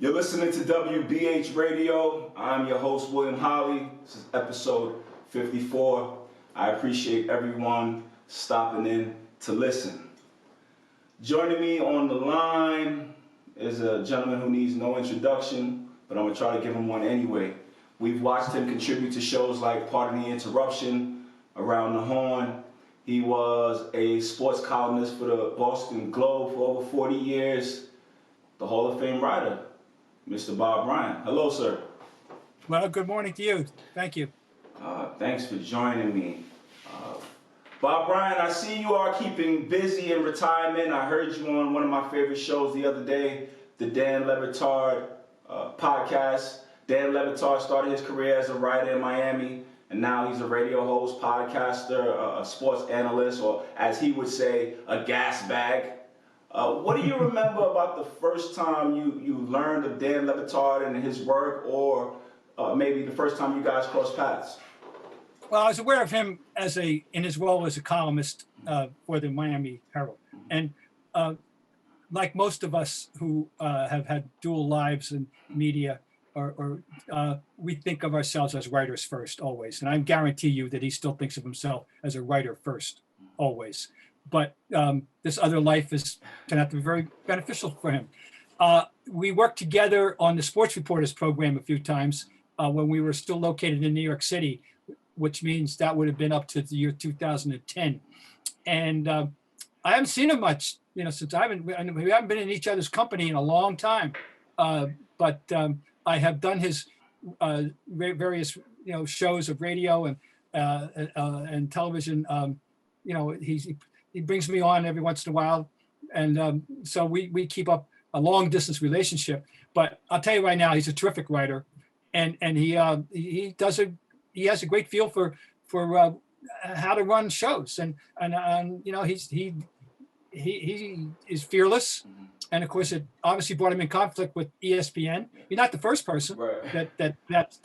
You're listening to WBH Radio. I'm your host, William Holly. This is episode 54. I appreciate everyone stopping in to listen. Joining me on the line is a gentleman who needs no introduction, but I'm going to try to give him one anyway. We've watched him contribute to shows like Pardon the Interruption, Around the Horn. He was a sports columnist for the Boston Globe for over 40 years. The Hall of Fame writer, Mr. Bob Bryant. Hello, sir. Well, good morning to you. Thank you. Thanks for joining me. Bob Bryant, I see you are keeping busy in retirement. I heard you on one of my favorite shows the other day, the Dan Le Batard podcast. Dan Le Batard started his career as a writer in Miami, and now he's a radio host, podcaster, a sports analyst, or as he would say, a gas bag. What do you remember about the first time you learned of Dan Le Batard and his work, or maybe the first time you guys crossed paths? Well, I was aware of him in his role as a columnist for the Miami Herald. And like most of us who have had dual lives in media, we think of ourselves as writers first, always. And I guarantee you that he still thinks of himself as a writer first, always. But this other life turned out to be very beneficial for him. We worked together on the Sports Reporters program a few times when we were still located in New York City, which means that would have been up to the year 2010. And I haven't seen him much, since we haven't been in each other's company in a long time. But I have done his various, shows of radio and television. He brings me on every once in a while, and so we keep up a long distance relationship. But I'll tell you right now, he's a terrific writer, and he has a great feel for how to run shows, and he is fearless, and of course it obviously brought him in conflict with ESPN. You're not the first person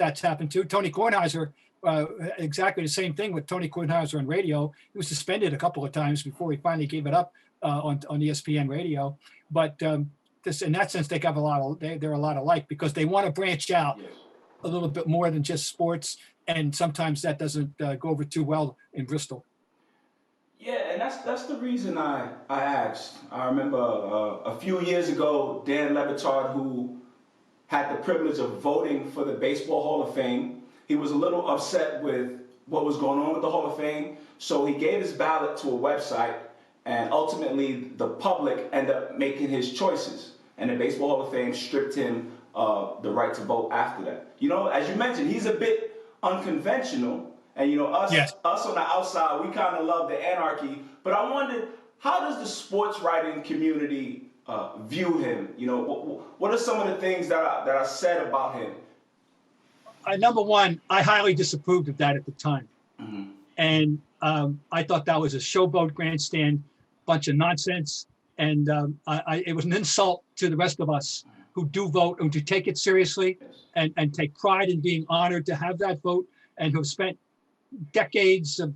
that's happened to. Tony Kornheiser. Exactly the same thing with Tony Kornheiser on radio. He was suspended a couple of times before he finally gave it up on ESPN radio. But in that sense, they're a lot alike because they want to branch out a little bit more than just sports, and sometimes that doesn't go over too well in Bristol. Yeah, and that's the reason I asked. I remember a few years ago, Dan Le Batard, who had the privilege of voting for the Baseball Hall of Fame, he was a little upset with what was going on with the Hall of Fame, so he gave his ballot to a website, and ultimately the public ended up making his choices, and the Baseball Hall of Fame stripped him the right to vote after that. As you mentioned, he's a bit unconventional, and us on the outside, we kind of love the anarchy, but I wondered, how does the sports writing community view him? What are some of the things that are said about him? Number one, I highly disapproved of that at the time. Mm-hmm. And I thought that was a showboat grandstand, bunch of nonsense. And it was an insult to the rest of us who do vote and to take it seriously and take pride in being honored to have that vote, and who have spent decades of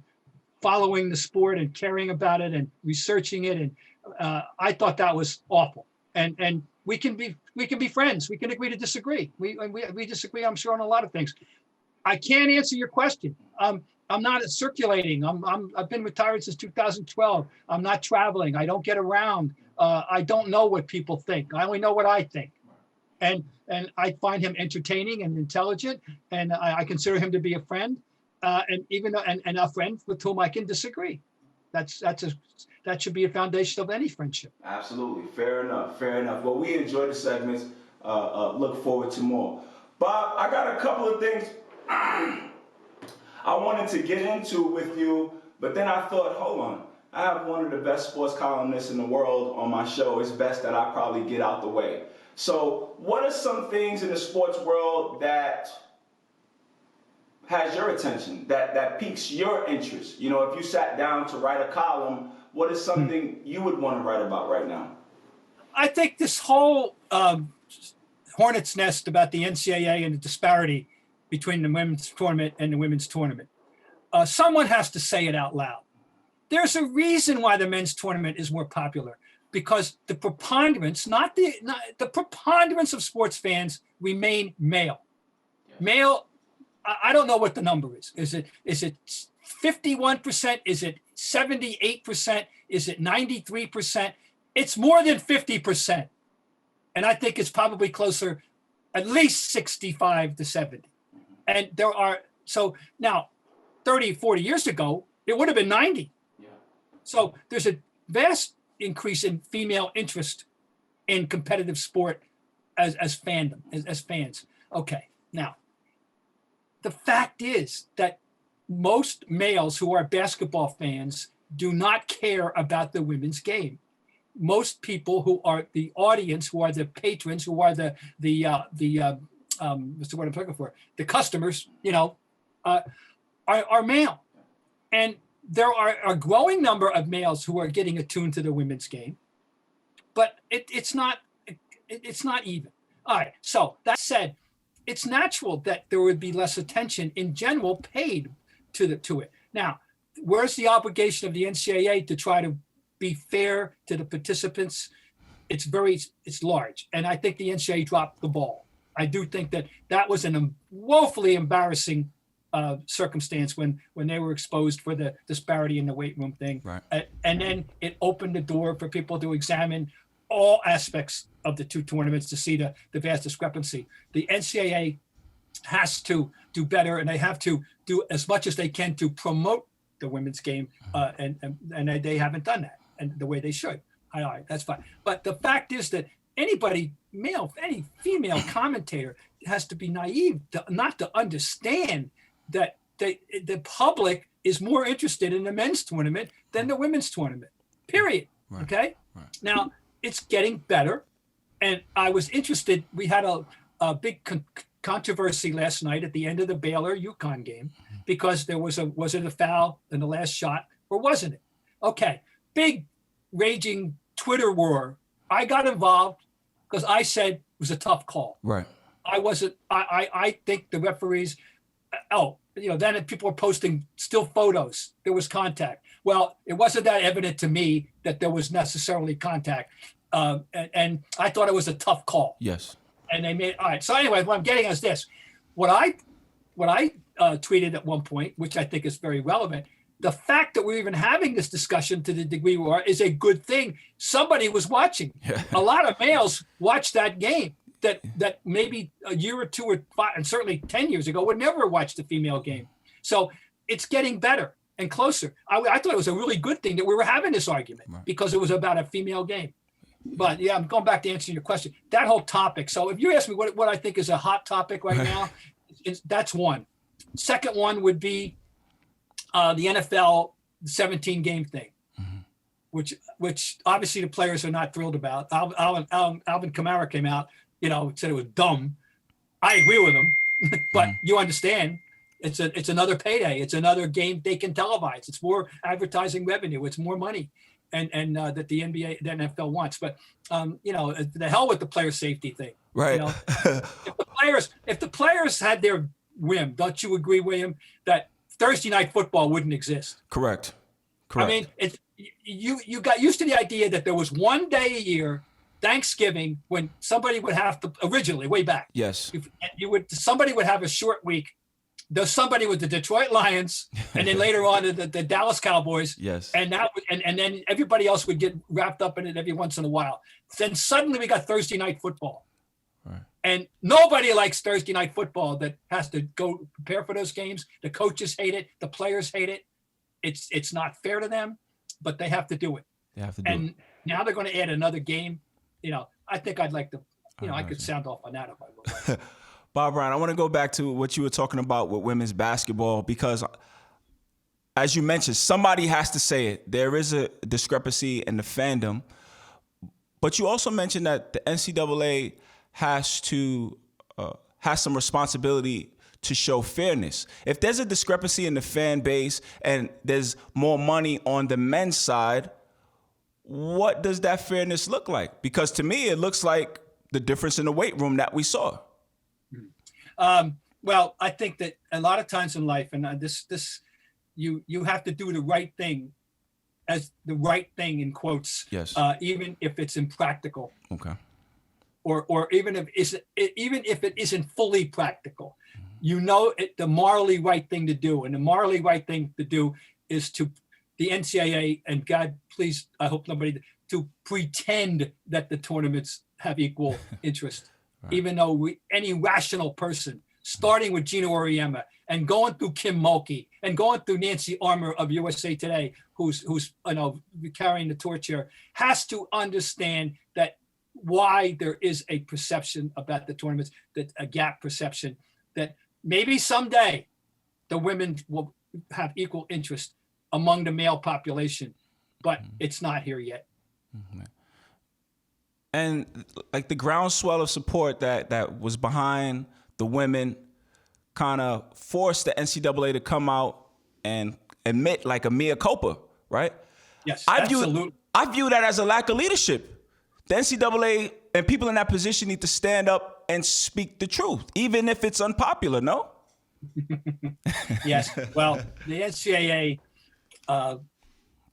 following the sport and caring about it and researching it. And I thought that was awful. And we can be friends. We can agree to disagree. We disagree, I'm sure, on a lot of things. I can't answer your question. I'm not circulating. I've been retired since 2012. I'm not traveling. I don't get around. I don't know what people think. I only know what I think. And I find him entertaining and intelligent, and I consider him to be a friend, and even and a friend with whom I can disagree. That should be a foundation of any friendship. Absolutely. Fair enough. Well, we enjoy the segments. Look forward to more. Bob, I got a couple of things I wanted to get into with you, but then I thought, hold on. I have one of the best sports columnists in the world on my show. It's best that I probably get out the way. So what are some things in the sports world that has your attention, that piques your interest? If you sat down to write a column, what is something you would want to write about right now? I think this whole hornet's nest about the NCAA and the disparity between the women's tournament and the women's tournament, someone has to say it out loud. There's a reason why the men's tournament is more popular. because the preponderance, not the preponderance of sports fans remain male. Male, I don't know what the number is. Is it 51%? Is it 78%? Is it 93%? It's more than 50%. And I think it's probably closer, at least 65 to 70. And so now 30, 40 years ago, it would have been 90. Yeah. So there's a vast increase in female interest in competitive sport as fandom, as fans. Okay, now, the fact is that most males who are basketball fans do not care about the women's game. Most people who are the audience, who are the patrons, who are the what's the word I'm looking for? The customers, are male. And there are a growing number of males who are getting attuned to the women's game, but it's not even. All right. So that said, it's natural that there would be less attention in general paid to it. Now, where's the obligation of the NCAA to try to be fair to the participants? It's large, and I think the NCAA dropped the ball. I do think that was an woefully embarrassing circumstance when they were exposed for the disparity in the weight room thing. Right. And then it opened the door for people to examine all aspects of the two tournaments to see the vast discrepancy. The NCAA has to do better, and they have to do as much as they can to promote the women's game, and they haven't done that and the way they should. All right, that's fine. But the fact is that anybody, male, any female commentator, has to be naive not to understand that the public is more interested in the men's tournament than the women's tournament, period. Right. Okay? Right. Now, it's getting better. And I was interested. We had a big controversy last night at the end of the Baylor-UConn game because was it a foul in the last shot or wasn't it? Okay, big raging Twitter war. I got involved because I said it was a tough call. Right. I think the referees, then people were posting still photos. There was contact. Well, it wasn't that evident to me that there was necessarily contact. And I thought it was a tough call. Yes. And they made, all right. So anyway, what I'm getting is this. What I tweeted at one point, which I think is very relevant, the fact that we're even having this discussion to the degree we are is a good thing. Somebody was watching. A lot of males watched that game that maybe a year or two or five, and certainly 10 years ago, would never watch the female game. So it's getting better and closer. I thought it was a really good thing that we were having this argument because it was about a female game. But yeah, I'm going back to answering your question. That whole topic. So if you ask me what I think is a hot topic right now, that's one. Second one would be the NFL 17-game thing, which obviously the players are not thrilled about. Alvin Kamara came out, said it was dumb. I agree with him, but you understand. It's another payday. It's another game they can televise. It's more advertising revenue. It's more money. And that the NBA, the NFL wants, but the hell with the player safety thing. Right. If the players had their whim, don't you agree, William, that Thursday night football wouldn't exist? Correct. I mean, you got used to the idea that there was one day a year, Thanksgiving, when somebody would have to originally way back. Yes. Somebody would have a short week. There's somebody with the Detroit Lions, and then later on the Dallas Cowboys. Yes. And then everybody else would get wrapped up in it every once in a while. Then suddenly we got Thursday night football. Right. And nobody likes Thursday night football that has to go prepare for those games. The coaches hate it. The players hate it. It's not fair to them, but they have to do it. They have to do it. And now they're going to add another game. I think I'd like to, I could sound off on that if I would like. Bob Brown, I want to go back to what you were talking about with women's basketball because, as you mentioned, somebody has to say it. There is a discrepancy in the fandom. But you also mentioned that the NCAA has some responsibility to show fairness. If there's a discrepancy in the fan base and there's more money on the men's side, what does that fairness look like? Because to me, it looks like the difference in the weight room that we saw. Well, I think that a lot of times in life, and you have to do the right thing as the right thing in quotes, Yes. even if it's impractical, Okay. or even if it isn't fully practical. You know, the morally right thing to do, and the morally right thing to do is to the NCAA, and God, please, I hope nobody, to pretend that the tournaments have equal interest, right. Even though any rational person, starting with Gino Auriemma and going through Kim Mulkey and going through Nancy Armour of USA Today, who's carrying the torch here, has to understand that why there is a perception about the tournaments, that a gap perception, that maybe someday the women will have equal interest among the male population, but it's not here yet. Mm-hmm. And like the groundswell of support that was behind the women kind of forced the NCAA to come out and admit like a mea culpa, right? Yes, absolutely. I view that as a lack of leadership. The NCAA and people in that position need to stand up and speak the truth, even if it's unpopular, no? Yes, well, the NCAA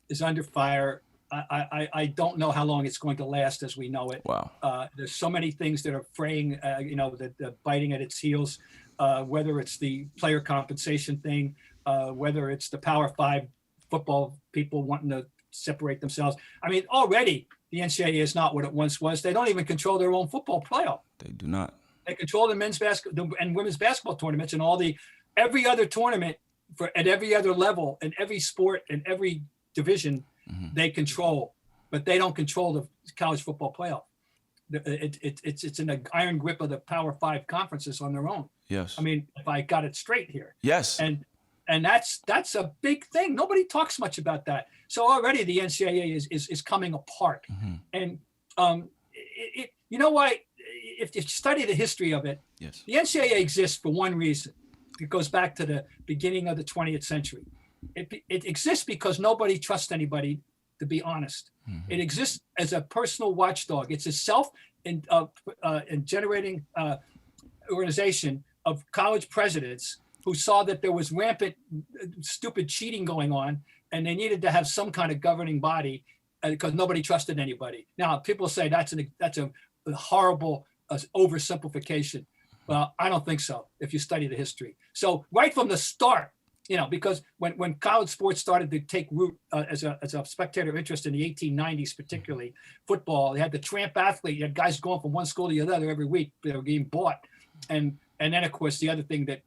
is under fire. I don't know how long it's going to last as we know it. Wow. There's so many things that are fraying, that biting at its heels, whether it's the player compensation thing, whether it's the Power 5 football people wanting to separate themselves. I mean, already the NCAA is not what it once was. They don't even control their own football playoff. They do not. They control the men's basketball and women's basketball tournaments and every other tournament at every other level and every sport and every division. They control, but they don't control the college football playoff. It's in the iron grip of the Power 5 conferences on their own. Yes. I mean, if I got it straight here. Yes. And that's a big thing. Nobody talks much about that. So already the NCAA is coming apart. And you know why? If you study the history of it, yes, the NCAA exists for one reason. It goes back to the beginning of the 20th century. It exists because nobody trusts anybody, to be honest. It exists as a personal watchdog. It's a self-generating organization of college presidents who saw that there was rampant, stupid cheating going on, and they needed to have some kind of governing body because nobody trusted anybody. Now, people say that's a horrible oversimplification. Well, I don't think so if you study the history. So right from the start, because when college sports started to take root as a spectator interest in the 1890s, particularly football, they had the tramp athlete. You had guys going from one school to the other every week. They were getting bought. And then, of course, the other thing that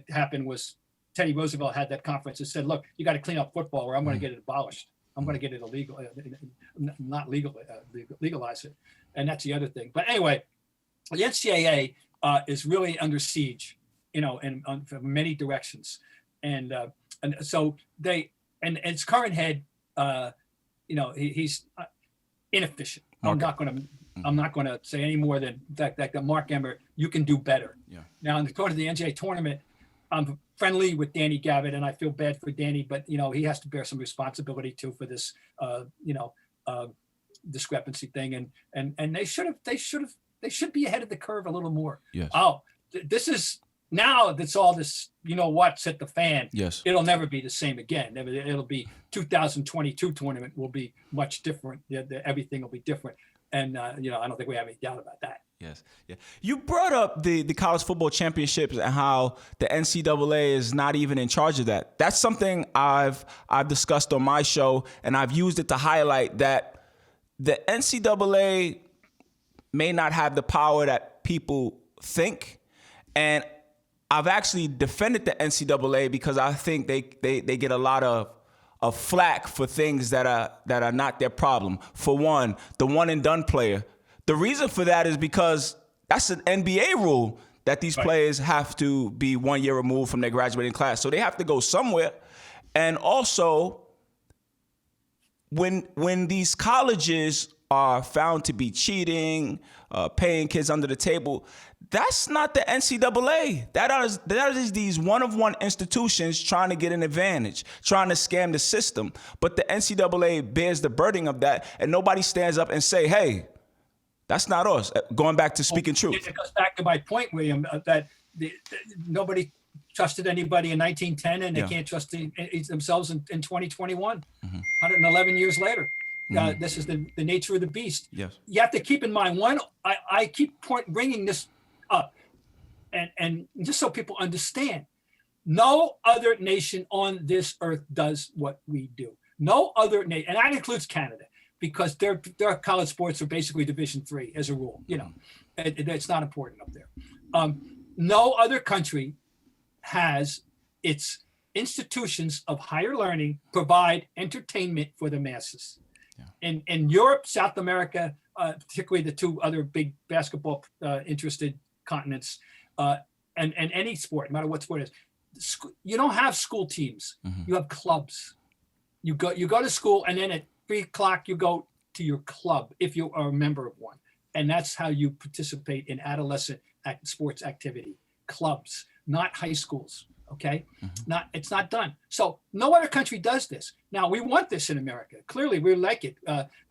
happened was Teddy Roosevelt had that conference and said, look, you got to clean up football or I'm going to get it abolished. I'm going to get it illegal, legalize it. And that's the other thing. But anyway, the NCAA is really under siege, from many directions. And so its current head, he's inefficient. I'm not going to say any more than that Mark Emmert, you can do better. Yeah. Now, in the course of the NCAA tournament, I'm friendly with Danny Gavitt, and I feel bad for Danny, but he has to bear some responsibility too for this, discrepancy thing. And they should be ahead of the curve a little more. Yes. This is now that's all this, what's at the fan. Yes. It'll never be the same again. It'll be 2022 tournament will be much different. Everything will be different. And, I don't think we have any doubt about that. Yes. Yeah. You brought up the college football championships and how the NCAA is not even in charge of that. That's something I've discussed on my show, and I've used it to highlight that the NCAA may not have the power that people think. And I've actually defended the NCAA because I think they get a lot of flack for things that are not their problem. For one, the one and done player. The reason for that is because that's an NBA rule that these players have to be 1 year removed from their graduating class. So they have to go somewhere. And also, when these colleges are found to be cheating, paying kids under the table, that's not the NCAA. That is these one-of-one institutions trying to get an advantage, trying to scam the system. But the NCAA bears the burden of that, and nobody stands up and say, hey, that's not us. Going back to speaking truth. It goes back to my point, William, that nobody trusted anybody in 1910, and they can't trust themselves in 2021. 111 years later. This is the nature of the beast. Yes. You have to keep in mind, one, I keep bringing this up, and just so people understand, no other nation on this earth does what we do. No other nation, and that includes Canada, because their college sports are basically Division III as a rule. It's not important up there. No other country has its institutions of higher learning provide entertainment for the masses. In Europe, South America, particularly the two other big basketball interested continents, and any sport, no matter what sport it is, you don't have school teams. You have clubs. You go to school, and then at 3 o'clock you go to your club if you are a member of one, and that's how you participate in adolescent sports activity. Clubs, not high schools. Okay, it's not done. So no other country does this. Now we want this in America. Clearly, we like it.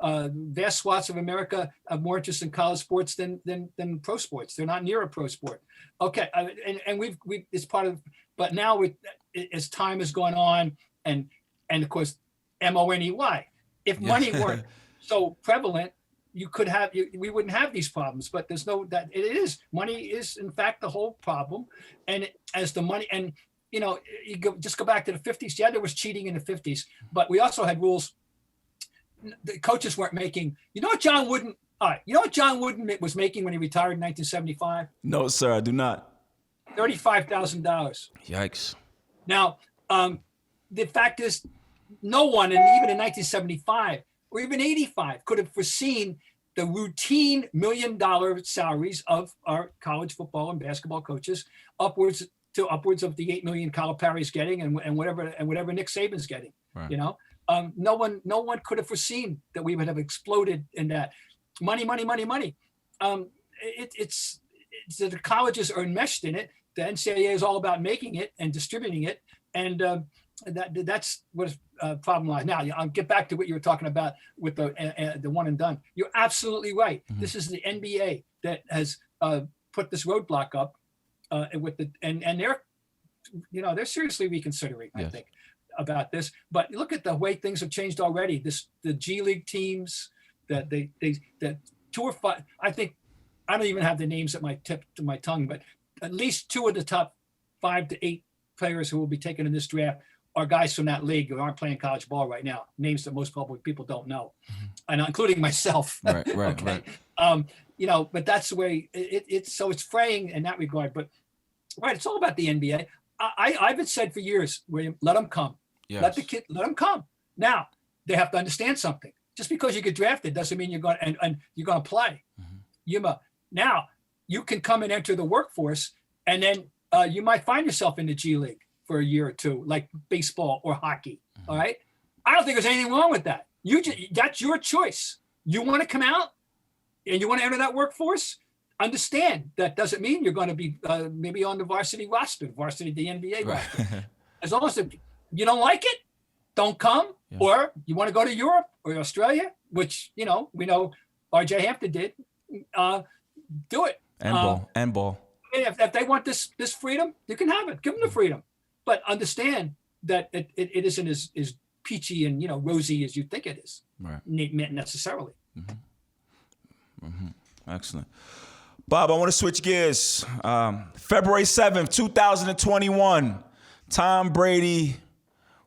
Vast swaths of America have more interest in college sports than pro sports. They're not near a pro sport. Okay, and we've it's part of. But now, as time has gone on, and of course, money. If money weren't so prevalent, we wouldn't have these problems. But there's no that it is. Money is in fact the whole problem, and as the money and. Just go back to the 50s. Yeah, there was cheating in the 50s, but we also had rules. The coaches weren't making. You know what John Wooden was making when he retired in 1975? No, sir, I do not. $35,000. Yikes. Now, the fact is, no one, and even in 1975 or even 85, could have foreseen the routine $1 million salaries of our college football and basketball coaches, upwards of the $8 million Calipari's getting, and whatever Nick Saban's getting. Right. No one could have foreseen that we would have exploded in that money. It's the colleges are enmeshed in it. The NCAA is all about making it and distributing it, and that's what problem lies. Now I'll get back to what you were talking about with the one and done. You're absolutely right. This is the NBA that has put this roadblock up. And they're seriously reconsidering, I think, about this. But look at the way things have changed already. The G League teams, that 2 or 5. I think I don't even have the names at my tip to my tongue, but at least 2 of the top 5 to 8 players who will be taken in this draft are guys from that league who aren't playing college ball right now. Names that most public people don't know, and including myself. Right. Okay? Right. But that's the way it's fraying in that regard. But it's all about the NBA. I've said for years, William, let them come. Yes. Let them come. Now they have to understand something. Just because you get drafted doesn't mean you're going to play. Now you can come and enter the workforce, and then you might find yourself in the G League for a year or two, like baseball or hockey. All right. I don't think there's anything wrong with that. That's your choice. You want to come out and you want to enter that workforce. Understand that doesn't mean you're going to be maybe on the varsity the NBA roster. As long as you don't like it, don't come. Yeah. Or you want to go to Europe or Australia, which we know R.J. Hampton did. Do it. And ball. If they want this freedom, you can have it. Give them the freedom, but understand that it isn't as peachy and rosy as you think it is. Right. Necessarily. Excellent. Bob, I want to switch gears. February 7th, 2021, Tom Brady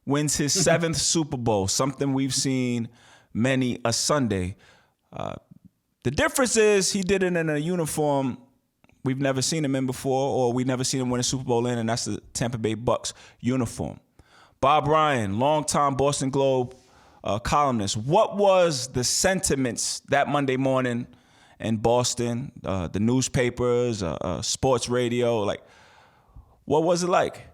wins his 7th Super Bowl, something we've seen many a Sunday. The difference is he did it in a uniform we've never seen him in before, or we've never seen him win a Super Bowl in, and that's the Tampa Bay Bucs uniform. Bob Ryan, longtime Boston Globe columnist. What was the sentiments that Monday morning in Boston, the newspapers, sports radio, what was it like?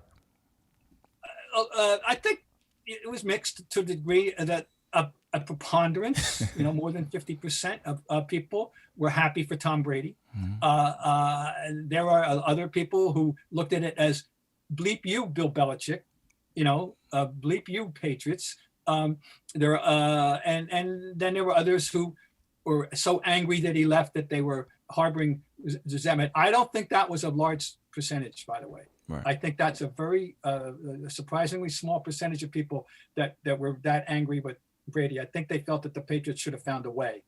I think it was mixed to the degree that a preponderance, more than 50% of people were happy for Tom Brady. There are other people who looked at it as bleep you, Bill Belichick, bleep you, Patriots. And then there were others who were so angry that he left that they were harboring resentment. I don't think that was a large percentage, by the way. Right. I think that's a very surprisingly small percentage of people that were that angry with Brady. I think they felt that the Patriots should have found a way,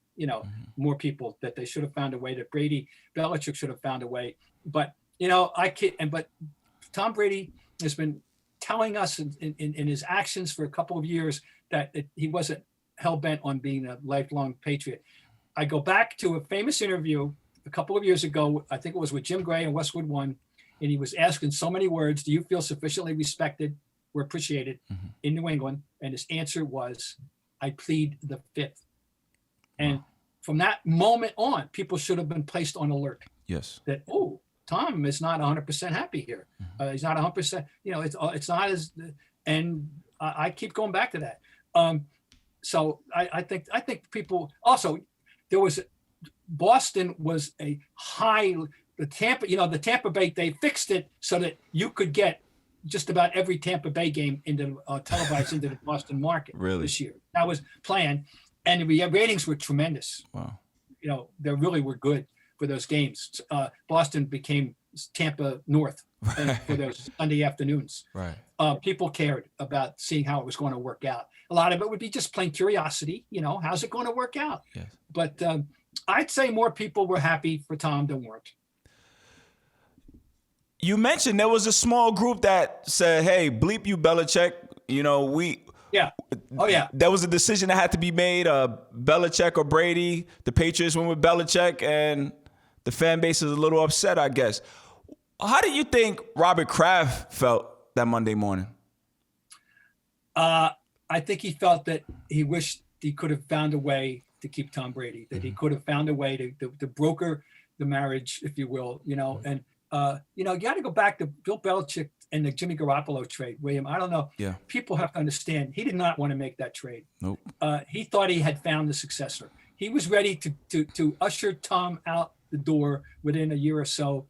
more people, that they should have found a way, that Belichick should have found a way. But, but Tom Brady has been telling us in his actions for a couple of years that he wasn't hell-bent on being a lifelong Patriot. I go back to a famous interview a couple of years ago, I think it was with Jim Gray and Westwood One, and he was asked in so many words, do you feel sufficiently respected or appreciated in New England? And his answer was, I plead the fifth. And from that moment on, people should have been placed on alert. Yes. That, Tom is not 100% happy here. He's not 100%, it's not as, and I keep going back to that. So I think people also, Boston was a high, the Tampa Bay, they fixed it so that you could get just about every Tampa Bay game into televised into the Boston market this year. That was planned, and the ratings were tremendous. Wow. They really were good for those games. Boston became Tampa North for those Sunday afternoons. Right. People cared about seeing how it was going to work out. A lot of it would be just plain curiosity. How's it going to work out? Yes. But I'd say more people were happy for Tom than weren't. You mentioned there was a small group that said, hey, bleep you, Belichick. Yeah. Oh, yeah. There was a decision that had to be made, Belichick or Brady. The Patriots went with Belichick, and the fan base is a little upset, I guess. How do you think Robert Kraft felt that Monday morning? I think he felt that he wished he could have found a way to keep Tom Brady, that he could have found a way to broker the marriage, if you will, and you got to go back to Bill Belichick and the Jimmy Garoppolo trade, William. I don't know. Yeah. People have to understand he did not want to make that trade. Nope. He thought he had found the successor. He was ready to usher Tom out the door within a year or so.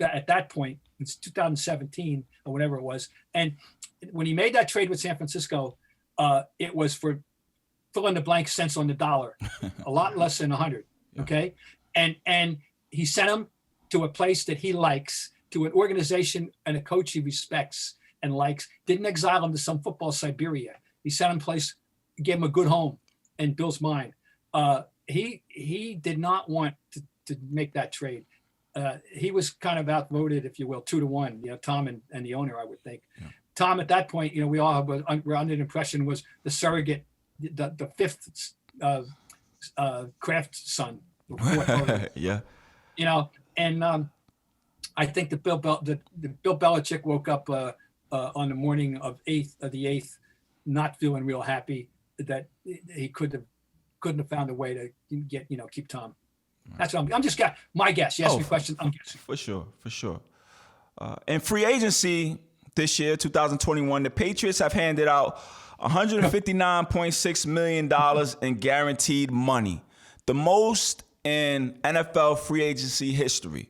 At that point, it's 2017 or whatever it was. And when he made that trade with San Francisco, it was for fill in the blank cents on the dollar, a lot less than 100. Yeah. Okay. And he sent him to a place that he likes, to an organization and a coach he respects and likes. Didn't exile him to some football Siberia. He sent him place, gave him a good home in Bill's mind. He did not want to make that trade. He was kind of outvoted, if you will, 2-1. Tom and the owner, I would think. Yeah. Tom at that point, we all were under the impression was the surrogate, the fifth Kraft son. Yeah. And I think that Bill Belichick woke up on the morning of the 8th, not feeling real happy that he couldn't have found a way to get keep Tom. That's what I'm just got my guess. You asked me a question, I'm guessing. For sure. In free agency this year, 2021, the Patriots have handed out $159.6 million in guaranteed money, the most in NFL free agency history.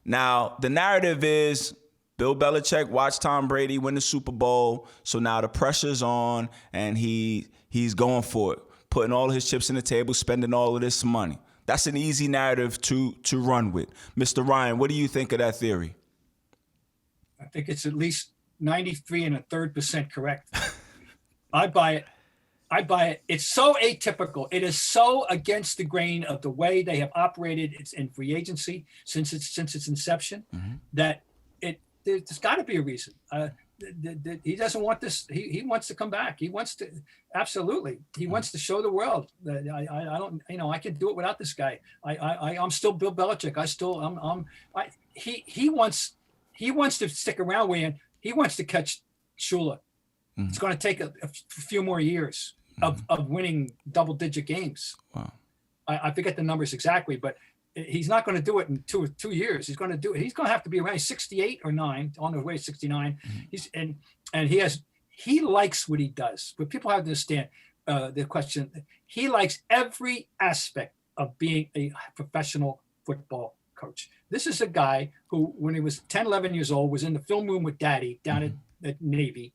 Now, the narrative is Bill Belichick watched Tom Brady win the Super Bowl, so now the pressure's on, and he's going for it, putting all his chips in the table, spending all of this money. That's an easy narrative to run with. Mr. Ryan, what do you think of that theory? I think it's at least 93 1/3% correct. I buy it. It's so atypical. It is so against the grain of the way they have operated in free agency since its inception that there's got to be a reason. He doesn't want this. He wants to come back. He wants to absolutely. He wants to show the world that I don't. I can do it without this guy. I'm still Bill Belichick. He wants to stick around. He wants to catch Shula. It's going to take a few more years of winning double-digit games. Wow. I forget the numbers exactly, but he's not going to do it in 2 years. He's going to have to be around 68 or 9, on the way to 69. He likes what he does. But people have to understand the question. He likes every aspect of being a professional football coach. This is a guy who, when he was 10, 11 years old, was in the film room with Daddy down at Navy.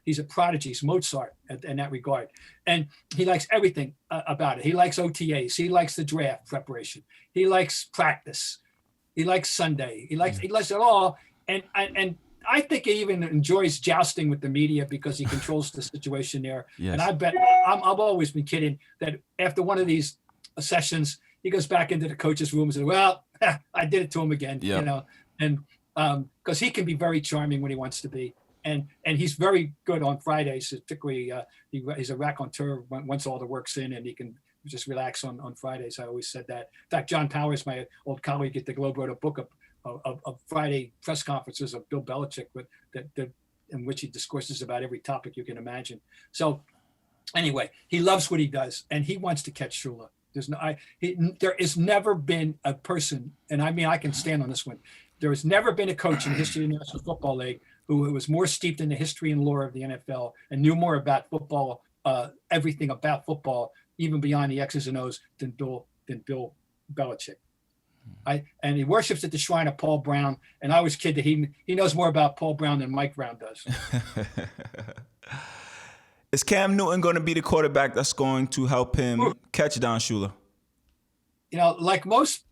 He's a prodigy. He's Mozart in that regard. And he likes everything about it. He likes OTAs. He likes the draft preparation. He likes practice. He likes Sunday. He likes it all. And I think he even enjoys jousting with the media because he controls the situation there. Yes. And I bet I've always been kidding that after one of these sessions, he goes back into the coach's room and says, "Well, I did it to him again." Yep. You know, and because he can be very charming when he wants to be. And he's very good on Fridays, particularly he's a raconteur once all the work's in, and he can just relax on Fridays. I always said that. In fact, John Powers, my old colleague at the Globe, wrote a book of Friday press conferences of Bill Belichick in which he discourses about every topic you can imagine. So anyway, he loves what he does, and he wants to catch Shula. There has never been a person, and I mean I can stand on this one. There has never been a coach in the history of the National Football League who was more steeped in the history and lore of the NFL and knew more about football, everything about football, even beyond the X's and O's, than Bill Belichick. And he worships at the shrine of Paul Brown. And I always kid that he knows more about Paul Brown than Mike Brown does. Is Cam Newton going to be the quarterback that's going to help him catch Don Shula? You know, like most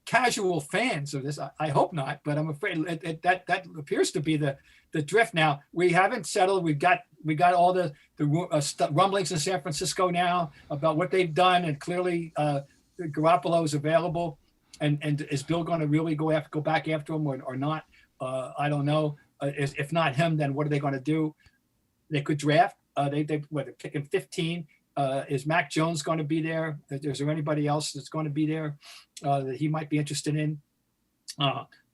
casual fans of this, I hope not, but I'm afraid that appears to be the drift now. We haven't settled. We got all the rumblings in San Francisco now about what they've done, and clearly Garoppolo is available. And is Bill going to really go back after him or not? I don't know. If not him, then what are they going to do? They could draft. They're picking 15. Is Mac Jones going to be there? Is there anybody else that's going to be there that he might be interested in?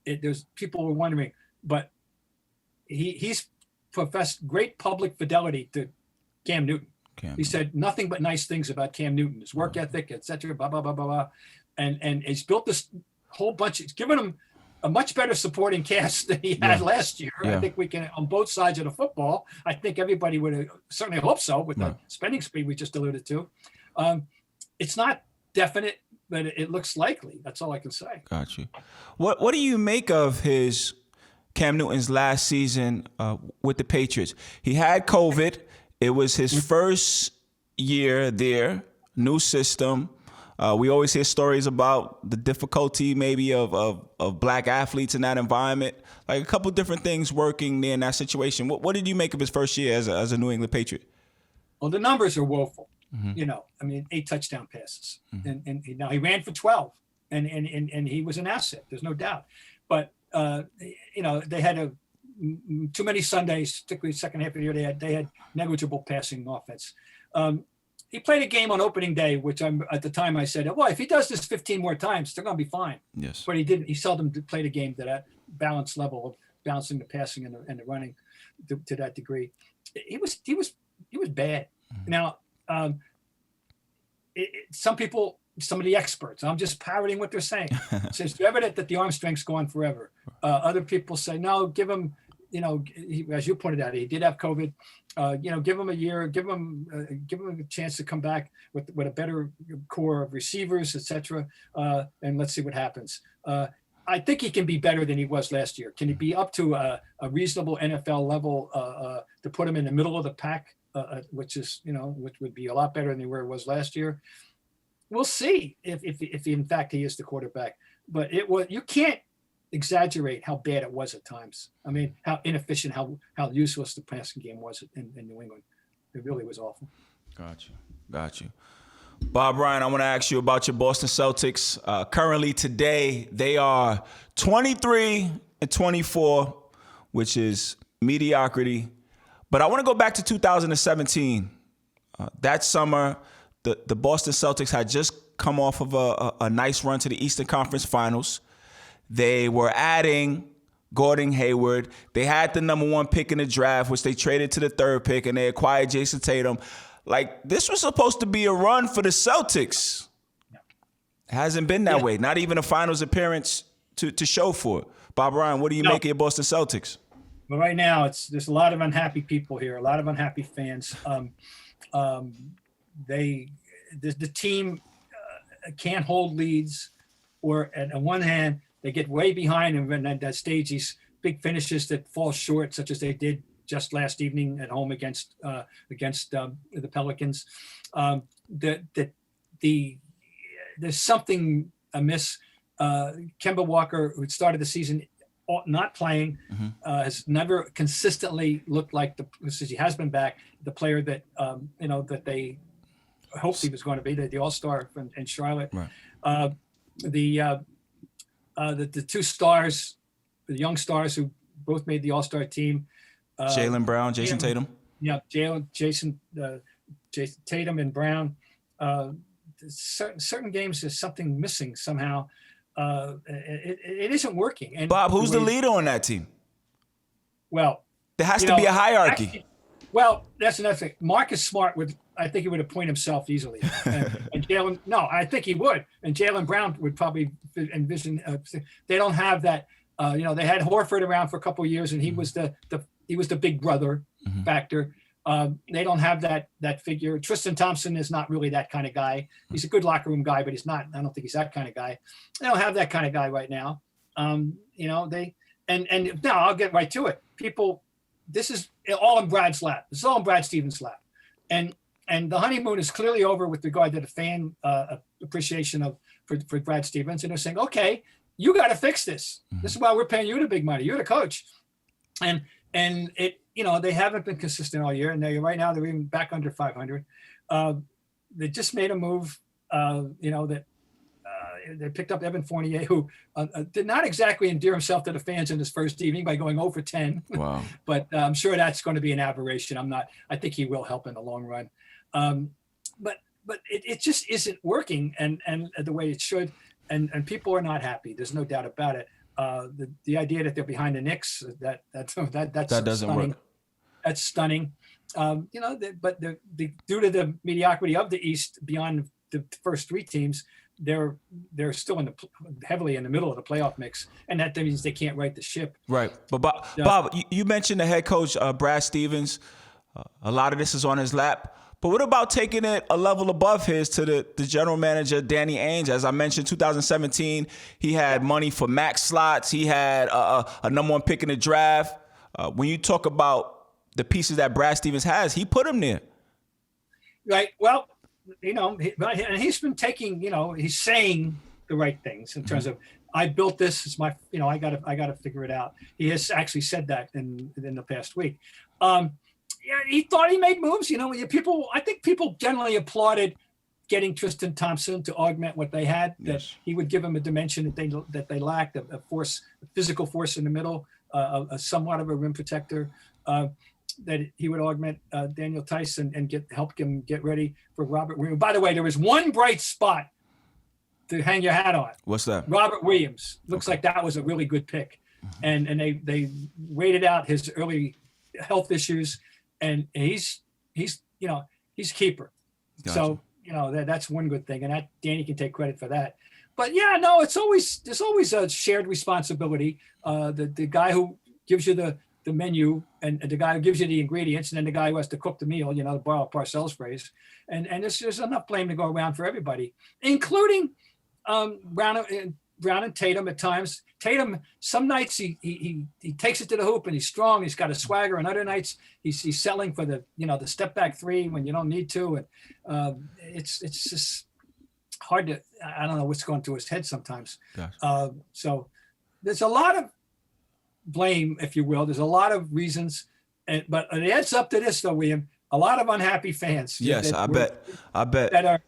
There's people who are wondering, but he's professed great public fidelity to Cam Newton. He said nothing but nice things about Cam Newton, his work ethic, etc. Blah blah blah blah blah, and he's built this whole bunch. It's given him a much better supporting cast than he had last year. I think we can, on both sides of the football, I think everybody would certainly hope so with the spending spree we just alluded to. It's not definite, but it looks likely. That's all I can say. Got you. What do you make of his Cam Newton's last season with the Patriots? He had COVID. It was his first year there, new system. We always hear stories about the difficulty maybe of black athletes in that environment, like a couple different things working there in that situation. What did you make of his first year as a New England Patriot? Well, the numbers are woeful. You know, I mean, 8 touchdown passes, and now he ran for 12, and he was an asset. There's no doubt. But you know, they had too many Sundays, particularly second half of the year. They had negligible passing offense. He played a game on opening day, which at the time I said, well, if he does this 15 more times, they're going to be fine. Yes. But he didn't. He seldom played a game that balanced level of balancing the passing and the running to that degree. He was bad. Now, some of the experts, I'm just parroting what they're saying. Says it's evident that the arm strength's gone forever. Other people say, no, give him. You know, as you pointed out, he did have COVID. You know, give him a year, give him a chance to come back with a better core of receivers, etc. And let's see what happens. I think he can be better than he was last year. Can he be up to a reasonable NFL level to put him in the middle of the pack, which would be a lot better than where it was last year? We'll see if in fact he is the quarterback. But you can't exaggerate how bad it was at times. I mean, how inefficient, how useless the passing game was in New England. It really was awful. Got you. Bob Ryan, I want to ask you about your Boston Celtics. Currently today, they are 23-24, which is mediocrity. But I want to go back to 2017. That summer, the Boston Celtics had just come off of a nice run to the Eastern Conference Finals. They were adding Gordon Hayward. They had the number 1 pick in the draft, which they traded to the 3rd pick, and they acquired Jason Tatum. Like, this was supposed to be a run for the Celtics. Hasn't been that way. Not even a finals appearance to show for it. Bob Ryan, what do you make of your Boston Celtics? But right now, there's a lot of unhappy people here, a lot of unhappy fans. The team can't hold leads, or at one hand, they get way behind, and at that stage, these big finishes that fall short, such as they did just last evening at home against the Pelicans. There's something amiss Kemba Walker, who started the season not playing, has never consistently looked like since he has been back, the player that that they hoped he was going to be, the All-Star in Charlotte. Right. The two stars, the young stars who both made the All-Star team, Jaylen Brown, Jason Tatum. Yeah, Jason Tatum and Brown. Certain games there's something missing somehow. It isn't working. And Bob, who's the leader on that team? Well, there has to be a hierarchy. Actually, that's another thing. Marcus Smart I think he would appoint himself easily. And Jaylen, no, I think he would. And Jaylen Brown would probably envision. They don't have that. They had Horford around for a couple of years, and he was the big brother factor. They don't have that figure. Tristan Thompson is not really that kind of guy. He's a good locker room guy, but he's not. I don't think he's that kind of guy. They don't have that kind of guy right now. They and now I'll get right to it. People, this is all in Brad's lap. This is all in Brad Stevens' lap, and the honeymoon is clearly over with regard to the fan appreciation for Brad Stevens. And they're saying, okay, you got to fix this. This is why we're paying you the big money. You're the coach, and it. They haven't been consistent all year, and right now they're even back under 500. They just made a move, that they picked up Evan Fournier, who did not exactly endear himself to the fans in his first evening by going 0 for 10. Wow. But I'm sure that's going to be an aberration. I think he will help in the long run. But it just isn't working and the way it should, and people are not happy. There's no doubt about it. The idea that they're behind the Knicks, that doesn't stunning. Work. That's stunning. But due to the mediocrity of the East, beyond the first three teams, they're still heavily in the middle of the playoff mix, and that means they can't right the ship. Right. But Bob, you mentioned the head coach, Brad Stevens. A lot of this is on his lap. But what about taking it a level above his to the general manager, Danny Ainge? As I mentioned, 2017, he had money for max slots. He had a number one pick in the draft. When you talk about the pieces that Brad Stevens has, he put him there. Right. Well, and he's been taking, he's saying the right things in terms of, I built this. It's my, I gotta figure it out. He has actually said that in the past week. He thought he made moves. I think people generally applauded getting Tristan Thompson to augment what they had. Yes. That he would give them a dimension that they lacked, a physical force in the middle, a somewhat of a rim protector. That he would augment Daniel Tice and help him get ready for Robert Williams. By the way, there was one bright spot to hang your hat on. What's that? Robert Williams. Looks like that was a really good pick. And they waited out his early health issues, and he's keeper. Gotcha. So that's one good thing, and that Danny can take credit for that. But there's always a shared responsibility. The guy who gives you the menu and the guy who gives you the ingredients, and then the guy who has to cook the meal, to borrow Parcells' phrase. And there's enough blame to go around for everybody, including Brown and Tatum at times. Tatum, some nights he takes it to the hoop and he's strong. He's got a swagger, and other nights he's settling for the step back three when you don't need to. And it's just hard to, I don't know what's going through his head sometimes. Gotcha. So there's a lot of blame, if you will. There's a lot of reasons, but it adds up to this, though, William. A lot of unhappy fans. Yes, I bet that are,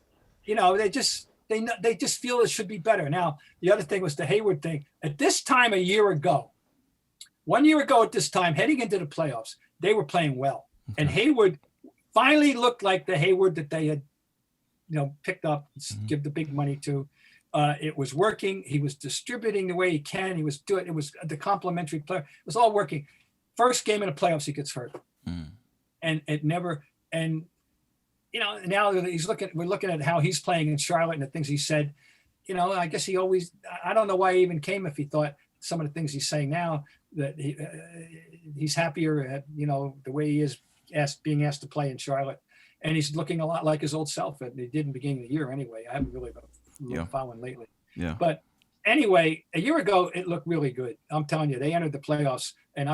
they just feel it should be better. Now, the other thing was the Hayward thing. At this time, 1 year ago at this time, heading into the playoffs, they were playing well, and Hayward finally looked like the Hayward that they had, picked up, give the big money to. It was working. He was distributing the way he can. He was doing. It was the complementary player. It was all working. First game in the playoffs, he gets hurt, and it never. And now we're looking at how he's playing in Charlotte and the things he said. I guess he always. I don't know why he even came if he thought some of the things he's saying now that he's happier at the way he is being asked to play in Charlotte, and he's looking a lot like his old self. And he did in the beginning of the yeit anyway. I haven't really been following lately. Yeah. But anyway, 1 year ago it looked really good. I'm telling you, they entered the playoffs, and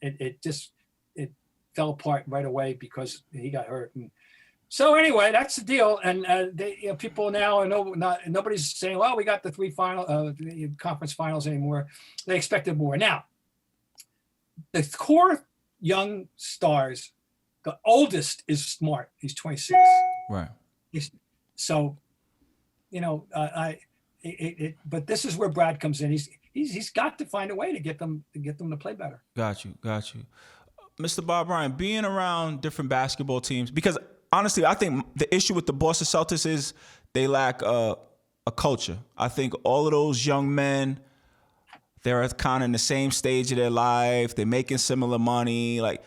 it fell apart right away because he got hurt. And So anyway, that's the deal, and people now are nobody's saying, "Well, we got the conference finals anymore." They expected more. Now, the core young stars, the oldest is Smart. He's 26. Right. So, but this is where Brad comes in. He's got to find a way to get them to play better. Got you. Mr. Bob Bryant, being around different basketball teams, because honestly, I think the issue with the Boston Celtics is they lack a culture. I think all of those young men, they're kind of in the same stage of their life. They're making similar money. Like,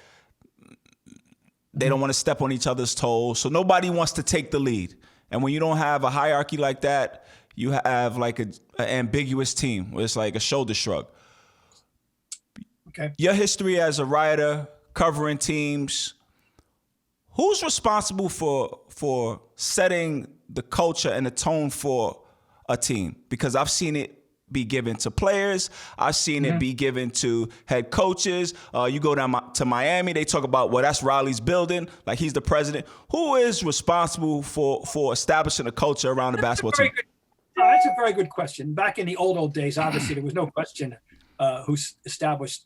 they don't want to step on each other's toes. So nobody wants to take the lead. And when you don't have a hierarchy like that, you have like an ambiguous team where it's like a shoulder shrug. Okay. Your history as a writer, covering teams, who's responsible for setting the culture and the tone for a team? Because I've seen it be given to players. I've seen it be given to head coaches. You go down to Miami, they talk about, well, that's Riley's building, like he's the president. Who is responsible for establishing a culture around the basketball team? That's a very good question. Back in the old days, obviously, there was no question who established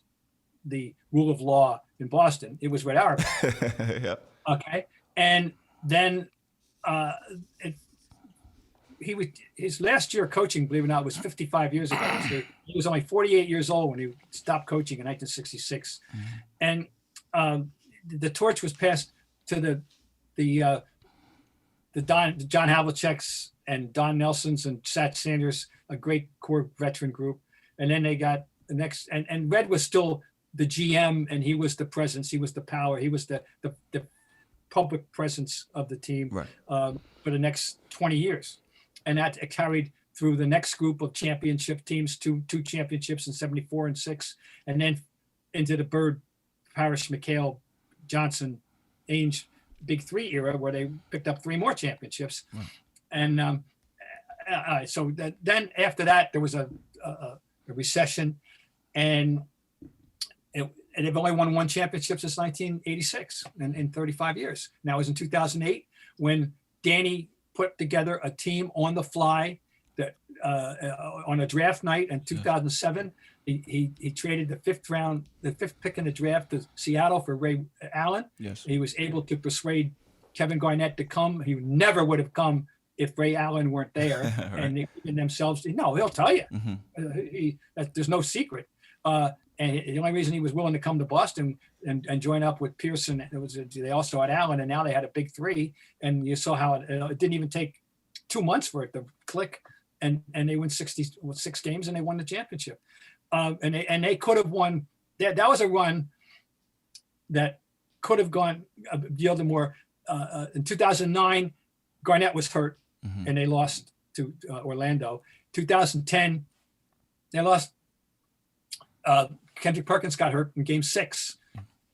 the rule of law in Boston. It was Red Auerbach. Yeah. Okay. And then his last year coaching, believe it or not, was 55 years ago. So he was only 48 years old when he stopped coaching in 1966. And the torch was passed to the John Havlicek's and Don Nelson's and Sat Sanders, a great core veteran group. And then they got the next, and Red was still the GM, and he was the presence, he was the power, he was the public presence of the team for the next 20 years. And that carried through the next group of championship teams, two championships in 74 and 6, and then into the Bird, Parrish, McHale, Johnson, Ainge Big Three era, where they picked up 3 more championships. And so then after that, there was a recession, and they've only won 1 championship since 1986 in 35 years. Now it was in 2008 when Danny put together a team on the fly that on a draft night in 2007. He traded the 5th pick in the draft to Seattle for Ray Allen. Yes. He was able to persuade Kevin Garnett to come. He never would have come if Ray Allen weren't there. Right. And he'll tell you. There's no secret. And the only reason he was willing to come to Boston and join up with Pearson, they also had Allen, and now they had a big 3. And you saw how it didn't even take 2 months for it to click, and they win 6 games and they won the championship. And they could have won. That was a run that could have yielded more. In 2009, Garnett was hurt, and they lost to Orlando. 2010, they lost. Kendrick Perkins got hurt in Game 6,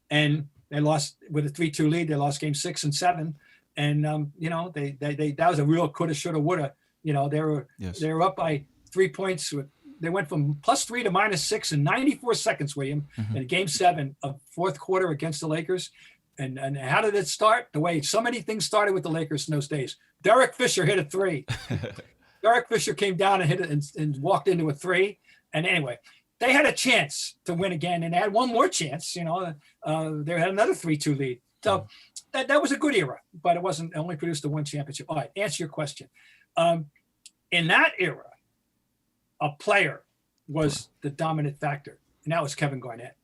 and they lost with a 3-2 lead. They lost Game 6 and 7, and they that was a real coulda, shoulda, woulda. They were up by 3 points. They went from +3 to -6 in 94 seconds, William, in Game 7 of 4th quarter against the Lakers. And how did it start? The way so many things started with the Lakers in those days. Derek Fisher hit a 3. Derek Fisher came down and hit it and walked into a 3. And anyway, they had a chance to win again, and they had one more chance. They had another 3-2 lead. So that was a good era, but it only produced the 1 championship. All right, answer your question. In that era, a player was the dominant factor, and that was Kevin Garnett.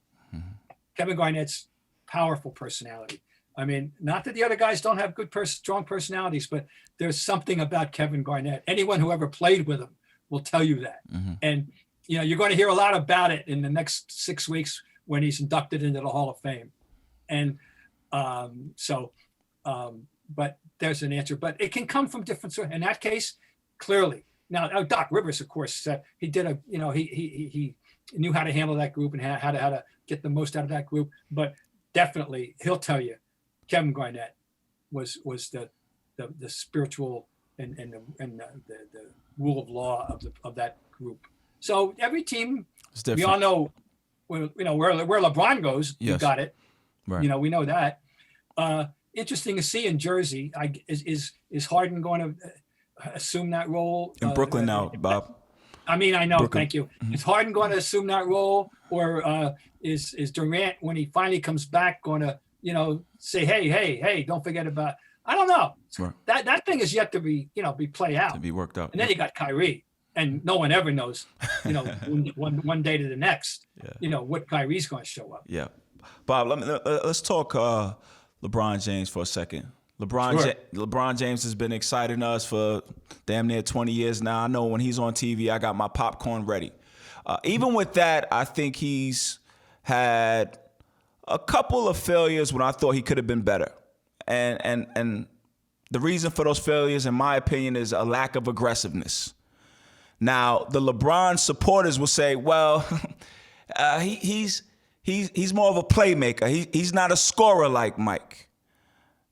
Kevin Garnett's powerful personality. I mean, not that the other guys don't have strong personalities, but there's something about Kevin Garnett. Anyone who ever played with him will tell you that. And you're going to hear a lot about it in the next 6 weeks when he's inducted into the Hall of Fame. And but there's an answer. But it can come from different sources. In that case, clearly. Now, Doc Rivers, of course, he did he knew how to handle that group and how to get the most out of that group. But definitely, he'll tell you, Kevin Garnett was the spiritual and the rule of law of that group. So every team, we all know, where LeBron goes, you got it. Right. We know that. interesting to see in Jersey. Is Harden going to assume that role in Brooklyn now, Bob? I mean, I know. Brooklyn. Thank you. Is Harden going to assume that role, or is Durant, when he finally comes back, going to say, hey, don't forget about? I don't know. Right. That thing is yet to be be played out, To be worked out. And then you got Kyrie, and no one ever knows, one day to the next, what Kyrie's going to show up. Yeah, Bob. Let's talk LeBron James for a second. LeBron James has been exciting us for damn near 20 years now. I know when he's on TV, I got my popcorn ready. Even with that, I think he's had a couple of failures when I thought he could have been better. And the reason for those failures, in my opinion, is a lack of aggressiveness. Now, the LeBron supporters will say, well, he's more of a playmaker. He's not a scorer like Mike.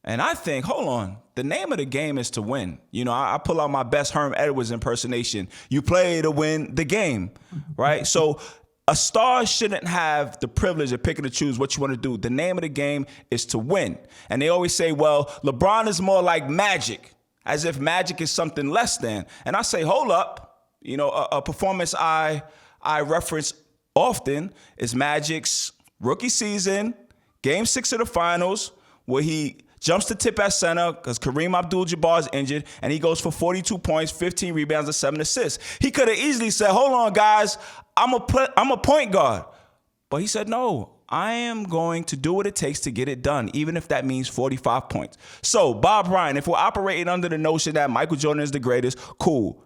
And I think, hold on, the name of the game is to win. I pull out my best Herm Edwards impersonation. You play to win the game, right? So a star shouldn't have the privilege of picking to choose what you want to do. The name of the game is to win. And they always say, well, LeBron is more like Magic, as if Magic is something less than. And I say, hold up. A performance I reference often is Magic's rookie season, Game 6 of the finals, where he jumps to tip at center because Kareem Abdul-Jabbar is injured, and he goes for 42 points, 15 rebounds, and 7 assists. He could have easily said, hold on, guys, I'm a point guard. But he said, no, I am going to do what it takes to get it done, even if that means 45 points. So, Bob Ryan, if we're operating under the notion that Michael Jordan is the greatest, cool.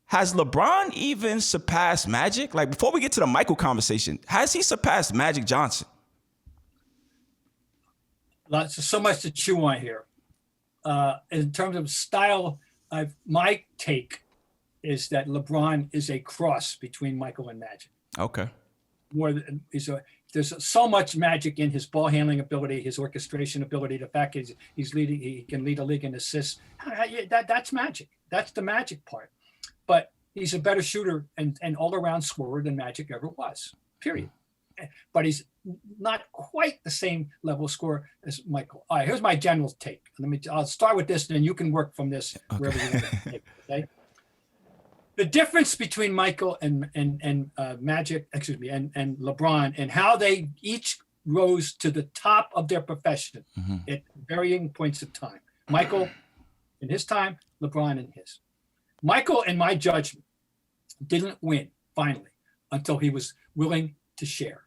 Has LeBron even surpassed Magic? Like, before we get to the Michael conversation, has he surpassed Magic Johnson? So much to chew on here. In terms of style, my take is that LeBron is a cross between Michael and Magic. Okay. There's so much magic in his ball handling ability, his orchestration ability, the fact he's leading, he can lead a league in assists. That's magic. That's the magic part. But he's a better shooter and all around scorer than Magic ever was. Period. But he's not quite the same level scorer as Michael. All right, here's my general take. I'll start with this, and then you can work from this wherever you want to take it. Okay. The difference between Michael and Magic, and LeBron, and how they each rose to the top of their profession at varying points of time. Michael in his time, LeBron in his. Michael, in my judgment, didn't win finally until he was willing to share.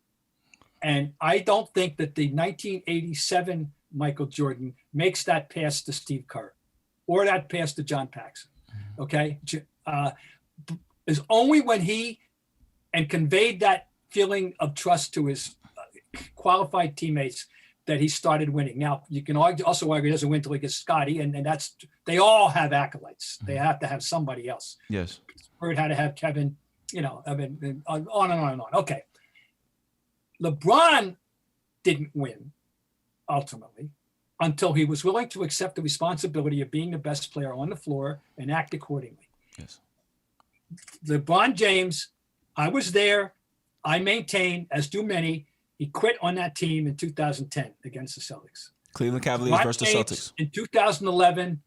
And I don't think that the 1987 Michael Jordan makes that pass to Steve Kerr or that pass to John Paxson. Okay. It's only when he conveyed that feeling of trust to his qualified teammates that he started winning. Now, you can also argue he doesn't win until he gets Scotty, and that's, they all have acolytes. They have to have somebody else. Yes. Bird had to have Kevin, on and on and on. Okay. LeBron didn't win, ultimately, until he was willing to accept the responsibility of being the best player on the floor and act accordingly. Yes. LeBron James, I was there. I maintain, as do many, he quit on that team in 2010 against the Celtics. Cleveland Cavaliers LeBron versus the James, Celtics. in 2011,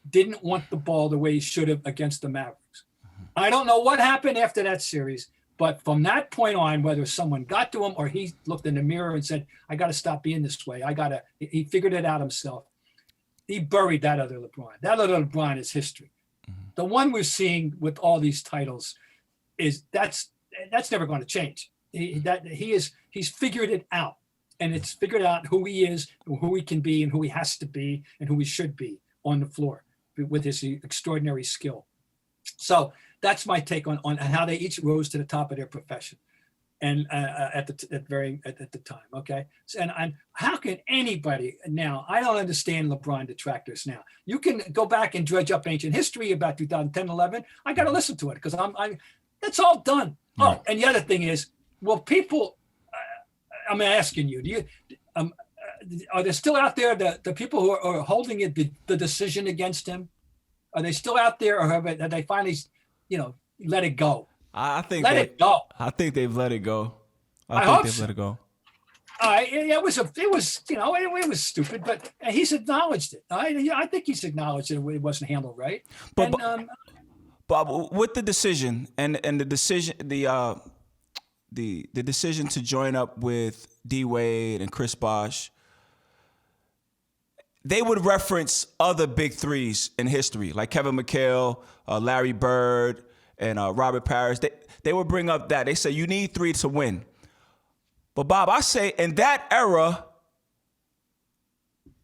didn't want the ball the way he should have against the Mavericks. I don't know what happened after that series, but from that point on, whether someone got to him or he looked in the mirror and said, I got to stop being this way. He figured it out himself. He buried that other LeBron. That other LeBron is history. The one we're seeing with all these titles that's never going to change. He's figured it out, and it's figured out who he is, and who he can be, and who he has to be, and who he should be on the floor with his extraordinary skill. So that's my take on how they each rose to the top of their profession, and at the time. Okay, and how can anybody now? I don't understand LeBron detractors now. You can go back and dredge up ancient history about 2010, 11. I got to listen to it because that's all done. Right. Oh, and the other thing is, well, people. I'm asking you, are there still out there the people who are holding the decision against him? Are they still out there, or have they finally, let it go? I think let it go. I think they've let it go. I hope they've so. let it go. it was you know it was stupid, but he's acknowledged it. I think he's acknowledged it wasn't handled right. But, And, Bob, with the decision and the decision the decision to join up with D Wade and Chris Bosh, they would reference other big threes in history, like Kevin McHale, Larry Bird, and Robert Parrish. They would bring up that. They say you need three to win. But Bob, I say in that era,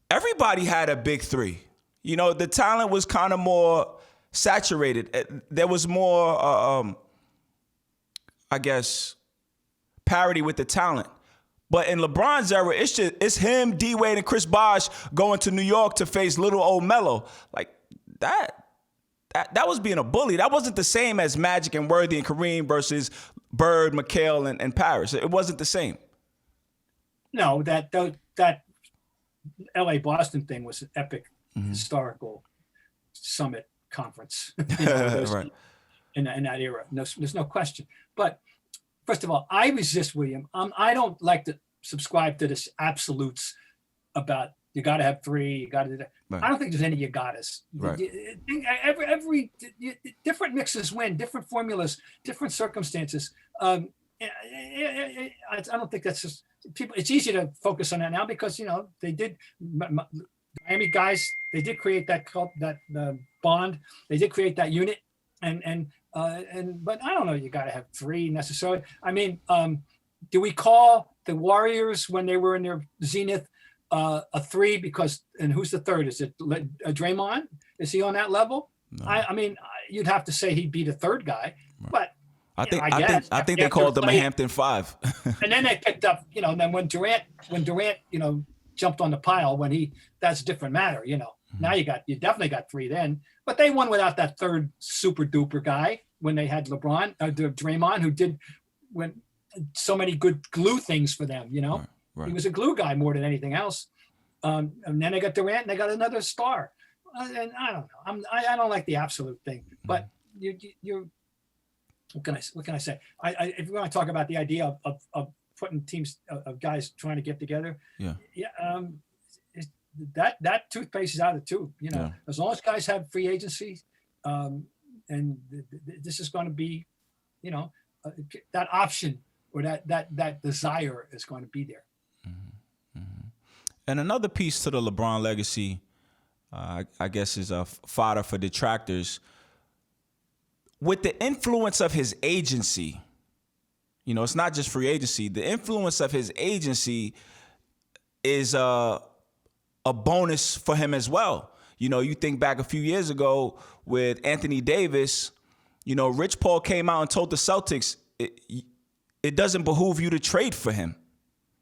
everybody had a big three. You know, the talent was kind of more saturated. There was more, I guess, parity with the talent. But in LeBron's era, it's him, D Wade, and Chris Bosh going to New York to face little old Melo. Like that was being a bully. That wasn't the same as Magic and Worthy and Kareem versus Bird, McHale, and Parrish. It wasn't the same. No, that LA Boston thing was an epic historical summit conference. Right. In that era. No, there's no question. But first of all, I resist, William. I don't like to subscribe to this absolutes about you got to have three, you got to do that. Right. I don't think there's any you gotas. Right. Every different mixes win, different formulas, different circumstances. I don't think that's just people. It's easy to focus on that now because you know they did. Miami guys, they did create that cult, that bond. They did create that unit, but I don't know. You got to have three necessarily. I mean, do we call the Warriors when they were in their zenith a three? Because and who's the third? Is it Draymond? Is he on that level? No. I mean, you'd have to say he'd be the third guy, but. I think they called them a Hampton Five. And then they picked up, you know, and then when Durant, you know, jumped on the pile that's a different matter, you know. Mm-hmm. Now you definitely got three then. But they won without that third super duper guy when they had Draymond, who did so many good glue things for them, you know. Right. He was a glue guy more than anything else. And then they got Durant and they got another star. And I don't know. I don't like the absolute thing. But you're what can I say? If you want to talk about the idea of putting teams of guys trying to get together, that toothpaste is out of the tube. You know, as long as guys have free agency, and this is going to be, you know, that option or that desire is going to be there. Mm-hmm. Mm-hmm. And another piece to the LeBron legacy, I guess, is a fodder for detractors. With the influence of his agency, you know, it's not just free agency. The influence of his agency is a bonus for him as well. You know, you think back a few years ago with Anthony Davis, you know, Rich Paul came out and told the Celtics it doesn't behoove you to trade for him.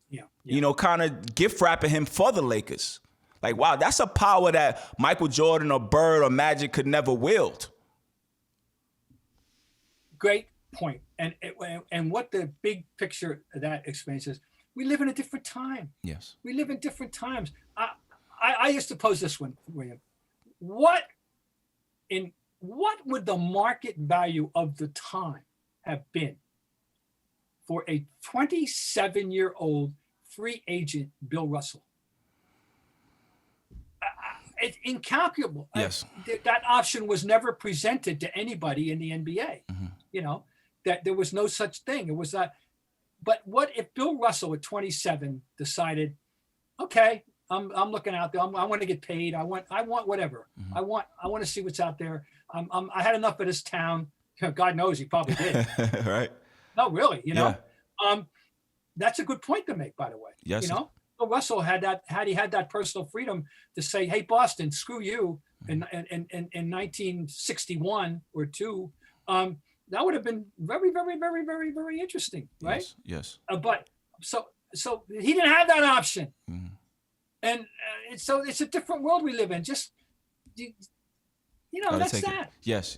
Yeah. You know, kind of gift wrapping him for the Lakers. Like, wow, that's a power that Michael Jordan or Bird or Magic could never wield. Great point. And what the big picture of that explains is we live in a different time. Yes. We live in different times. I used to pose this one, William. What would the market value of the time have been for a 27-year-old free agent Bill Russell? It's incalculable. Yes. That option was never presented to anybody in the NBA. Mm-hmm. You know, that there was no such thing. It was that. But what if Bill Russell at 27 decided, okay, I'm looking out there. I want to get paid. I want whatever. Mm-hmm. I want to see what's out there. I had enough of this town. God knows he probably did. Right. No, really. You know, that's a good point to make, by the way. Yes. You know, Bill Russell had that personal freedom to say, hey, Boston, screw you. In 1961 or two, that would have been very, very, very, very, very interesting, right? Yes. But so he didn't have that option, mm-hmm. and so it's a different world we live in. Just you know, that's that. Yes.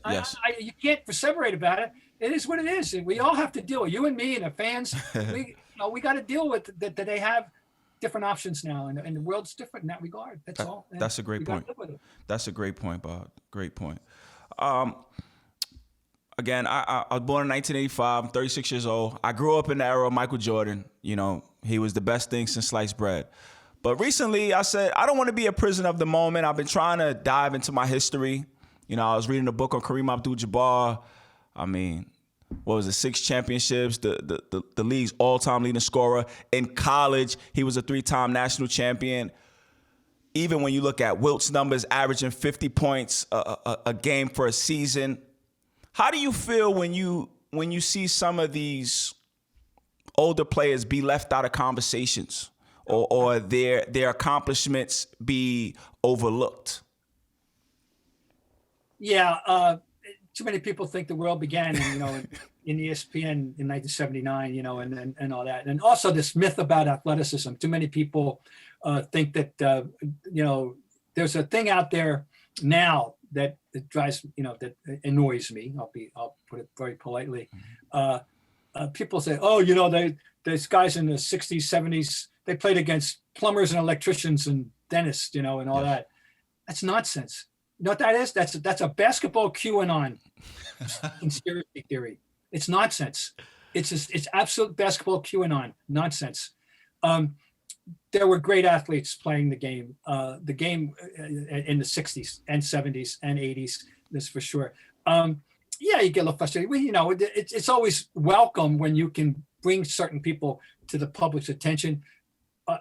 You can't perseverate about it. It is what it is, and we all have to deal. You and me and the fans, we got to deal with that. They have different options now, and the world's different in that regard. That's all. And that's a great point. That's a great point, Bob. Great point. again, I was born in 1985. I'm 36 years old. I grew up in the era of Michael Jordan. You know, he was the best thing since sliced bread. But recently I said, I don't want to be a prisoner of the moment. I've been trying to dive into my history. You know, I was reading a book on Kareem Abdul-Jabbar. I mean, what was it, 6 championships, the league's all-time leading scorer. In college, he was a 3-time national champion. Even when you look at Wilt's numbers, averaging 50 points a game for a season. How do you feel when you see some of these older players be left out of conversations or their accomplishments be overlooked? Yeah, too many people think the world began, in ESPN in 1979, and all that. And also this myth about athleticism. Too many people think that, there's a thing out there now that drives, that annoys me. I'll put it very politely. People say, there's guys in the 60s, 70s, they played against plumbers and electricians and dentists, and all that. That's nonsense. You know what that is? That's a basketball QAnon conspiracy theory. It's nonsense. It's absolute basketball QAnon nonsense. There were great athletes playing the game in the 60s and 70s and 80s. That's for sure. You get a little frustrated. It's always welcome when you can bring certain people to the public's attention.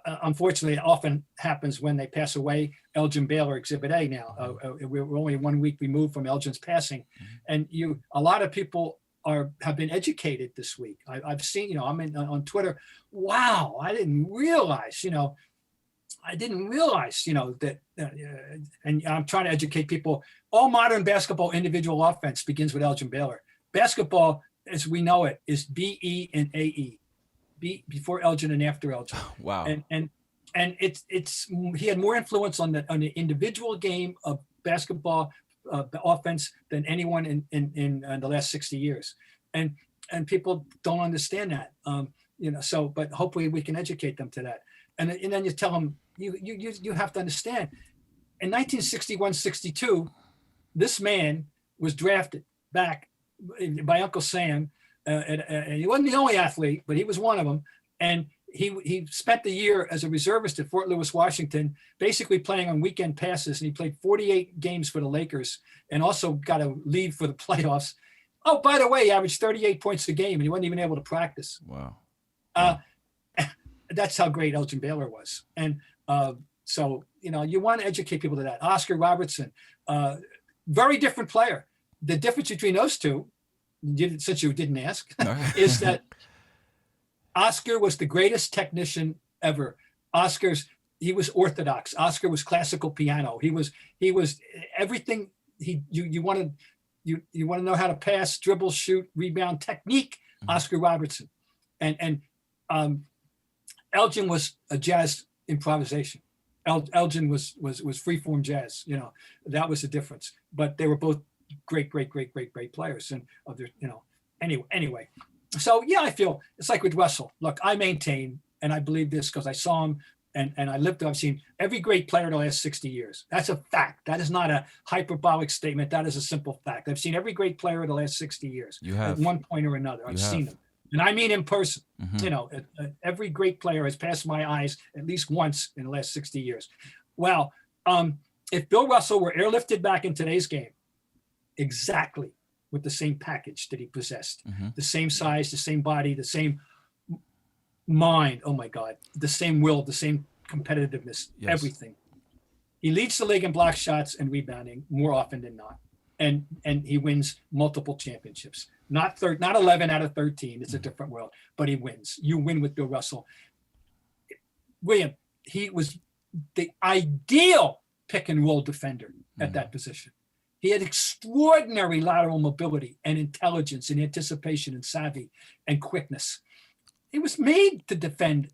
Unfortunately, it often happens when they pass away. Elgin Baylor, Exhibit A now. We're only 1 week removed from Elgin's passing. And a lot of people have been educated this week. I've seen, I'm on Twitter. Wow, I didn't realize, that, and I'm trying to educate people. All modern basketball individual offense begins with Elgin Baylor. Basketball, as we know it, is BE and AE. Before Elgin and after Elgin. Wow. And it's he had more influence on the individual game of basketball offense than anyone in the last 60 years. And people don't understand that. But hopefully we can educate them to that. And then you tell them you have to understand. In 1961-62, this man was drafted back by Uncle Sam. And he wasn't the only athlete, but he was one of them. And he spent the year as a reservist at Fort Lewis, Washington, basically playing on weekend passes. And he played 48 games for the Lakers and also got a lead for the playoffs. Oh, by the way, he averaged 38 points a game and he wasn't even able to practice. Wow. That's how great Elgin Baylor was. And you want to educate people to that. Oscar Robertson, very different player. The difference between those two, since you didn't ask, is that Oscar was the greatest technician ever. He was orthodox. Oscar was classical piano. He was everything. You want to know how to pass, dribble, shoot, rebound, technique. Oscar Robertson, and Elgin was a jazz improvisation. Elgin was freeform jazz. That was the difference. But they were both great players, and anyway. So I feel it's like with Russell. Look, I maintain, and I believe this because I saw him and I've seen every great player in the last 60 years. That's a fact. That is not a hyperbolic statement. That is a simple fact. I've seen every great player in the last 60 years. You have. At one point or another. I've seen them. And I mean in person. Mm-hmm. Every great player has passed my eyes at least once in the last 60 years. Well, if Bill Russell were airlifted back in today's game, exactly with the same package that he possessed, the same size, the same body, the same mind, oh my God, the same will, the same competitiveness, everything. He leads the league in block shots and rebounding more often than not. And he wins multiple championships. Not 11 out of 13. It's a different world, but he wins. You win with Bill Russell. William, he was the ideal pick and roll defender at that position. He had extraordinary lateral mobility and intelligence and anticipation and savvy and quickness. He was made to defend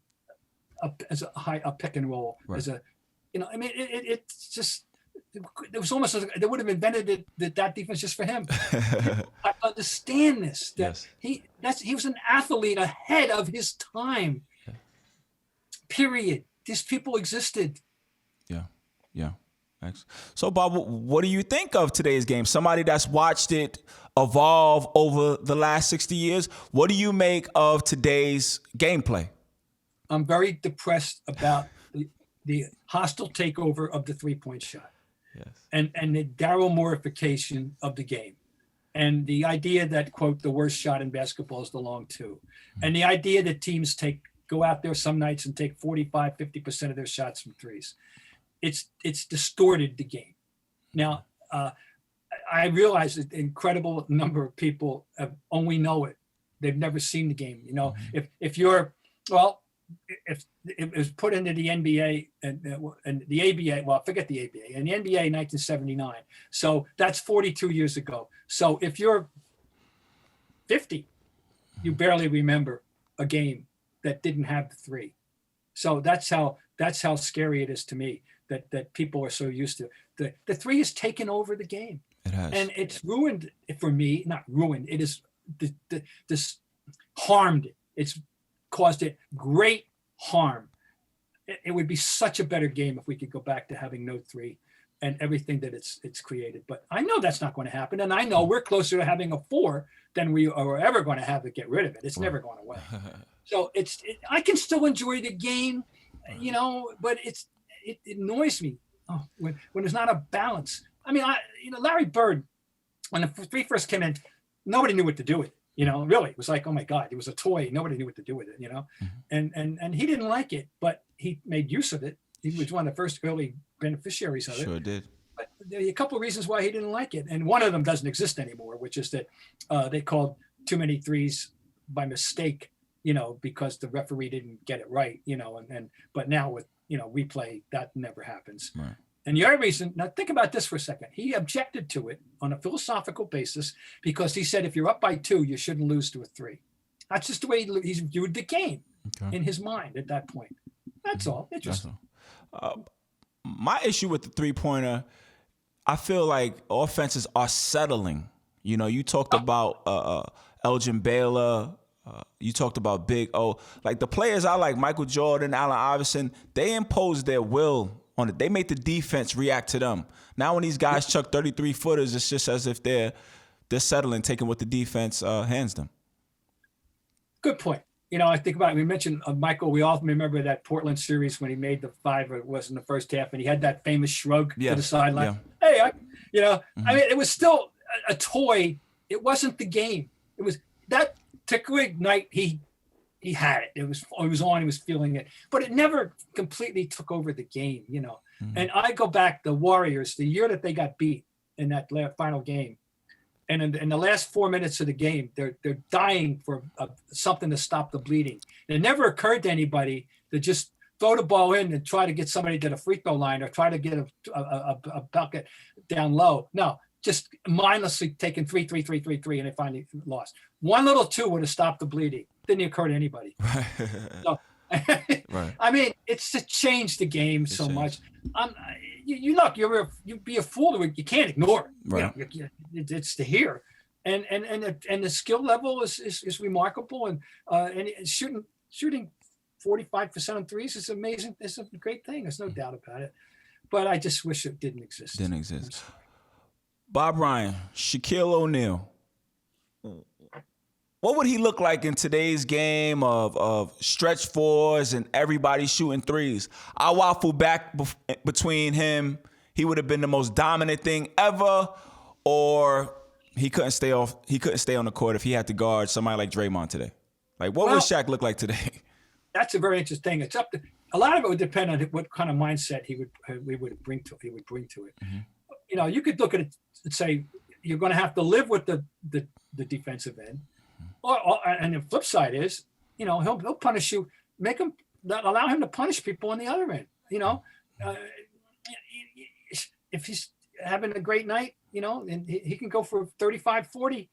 as a pick and roll. Right. It's just, it was almost like they would have invented that defense just for him. I understand this. He was an athlete ahead of his time. Period. These people existed. Yeah. So, Bob, what do you think of today's game? Somebody that's watched it evolve over the last 60 years. What do you make of today's gameplay? I'm very depressed about the hostile takeover of the three-point shot. Yes. And the Daryl Moorification of the game. And the idea that, quote, the worst shot in basketball is the long two. And the idea that teams go out there some nights and take 45, 50% of their shots from threes. It's distorted the game. Now, I realize that an incredible number of people only know it. They've never seen the game. You know, if it was put into the NBA and the ABA, well, forget the ABA, and the NBA in 1979. So that's 42 years ago. So if you're 50, you barely remember a game that didn't have the three. So that's how scary it is to me that people are so used to. The three has taken over the game. It has. And it's ruined for me, not ruined. It is this harmed it. It's caused it great harm. It would be such a better game if we could go back to having no three and everything that it's created. But I know that's not going to happen. And I know we're closer to having a four than we are ever going to have to get rid of it. It's never going away. So I can still enjoy the game, you know, but it annoys me when there's not a balance. I mean, Larry Bird, when the three first came in, nobody knew what to do with it. You know, really, it was like, oh my God, it was a toy. Nobody knew what to do with it, you know, and he didn't like it, but he made use of it. He was one of the first early beneficiaries of it. Sure did. But there are a couple of reasons why he didn't like it. And one of them doesn't exist anymore, which is that they called too many threes by mistake, you know, because the referee didn't get it right, you know, but now with, you know, replay, that never happens. Right. And the other reason, now think about this for a second. He objected to it on a philosophical basis because he said if you're up by two, you shouldn't lose to a three. That's just the way he's viewed the game in his mind at that point. That's all. Interesting. My issue with the three-pointer, I feel like offenses are settling. You know, you talked about Elgin Baylor. You talked about Big O. Like the players I like, Michael Jordan, Allen Iverson, they imposed their will on it. They made the defense react to them. Now when these guys chuck 33-footers, it's just as if they're settling, taking what the defense hands them. Good point. You know, I think about it. We mentioned Michael. We all remember that Portland series when he made the five, or it was in the first half, and he had that famous shrug to the sideline. Yeah. Hey, I mean, it was still a toy. It wasn't the game. It was that particular night he had it. It was on. He was feeling it, but it never completely took over the game. You know, and I go back the Warriors, the year that they got beat in that final game. And in the last 4 minutes of the game, they're dying for something to stop the bleeding. And it never occurred to anybody to just throw the ball in and try to get somebody to the free throw line or try to get a bucket down low. No, just mindlessly taking three, and they finally lost. One little two would have stopped the bleeding. Didn't occur to anybody. So, right. I mean, it's to change the game so much. You'd be a fool to it. You can't ignore it. Right. You know, it's to hear, and the skill level is remarkable, and shooting 45% on threes is amazing. It's a great thing. There's no doubt about it. But I just wish it didn't exist. Bob Ryan, Shaquille O'Neal. What would he look like in today's game of stretch fours and everybody shooting threes? I waffle back between him. He would have been the most dominant thing ever, or he couldn't stay on the court if he had to guard somebody like Draymond today. Like, what would Shaq look like today? That's a very interesting thing. It's up to a lot of it would depend on what kind of mindset he would bring to it. Mm-hmm. You know, you could look at it and say you're going to have to live with the defensive end. And the flip side is, you know, he'll punish you, allow him to punish people on the other end. You know, if he's having a great night, you know, and he can go for 35, 40,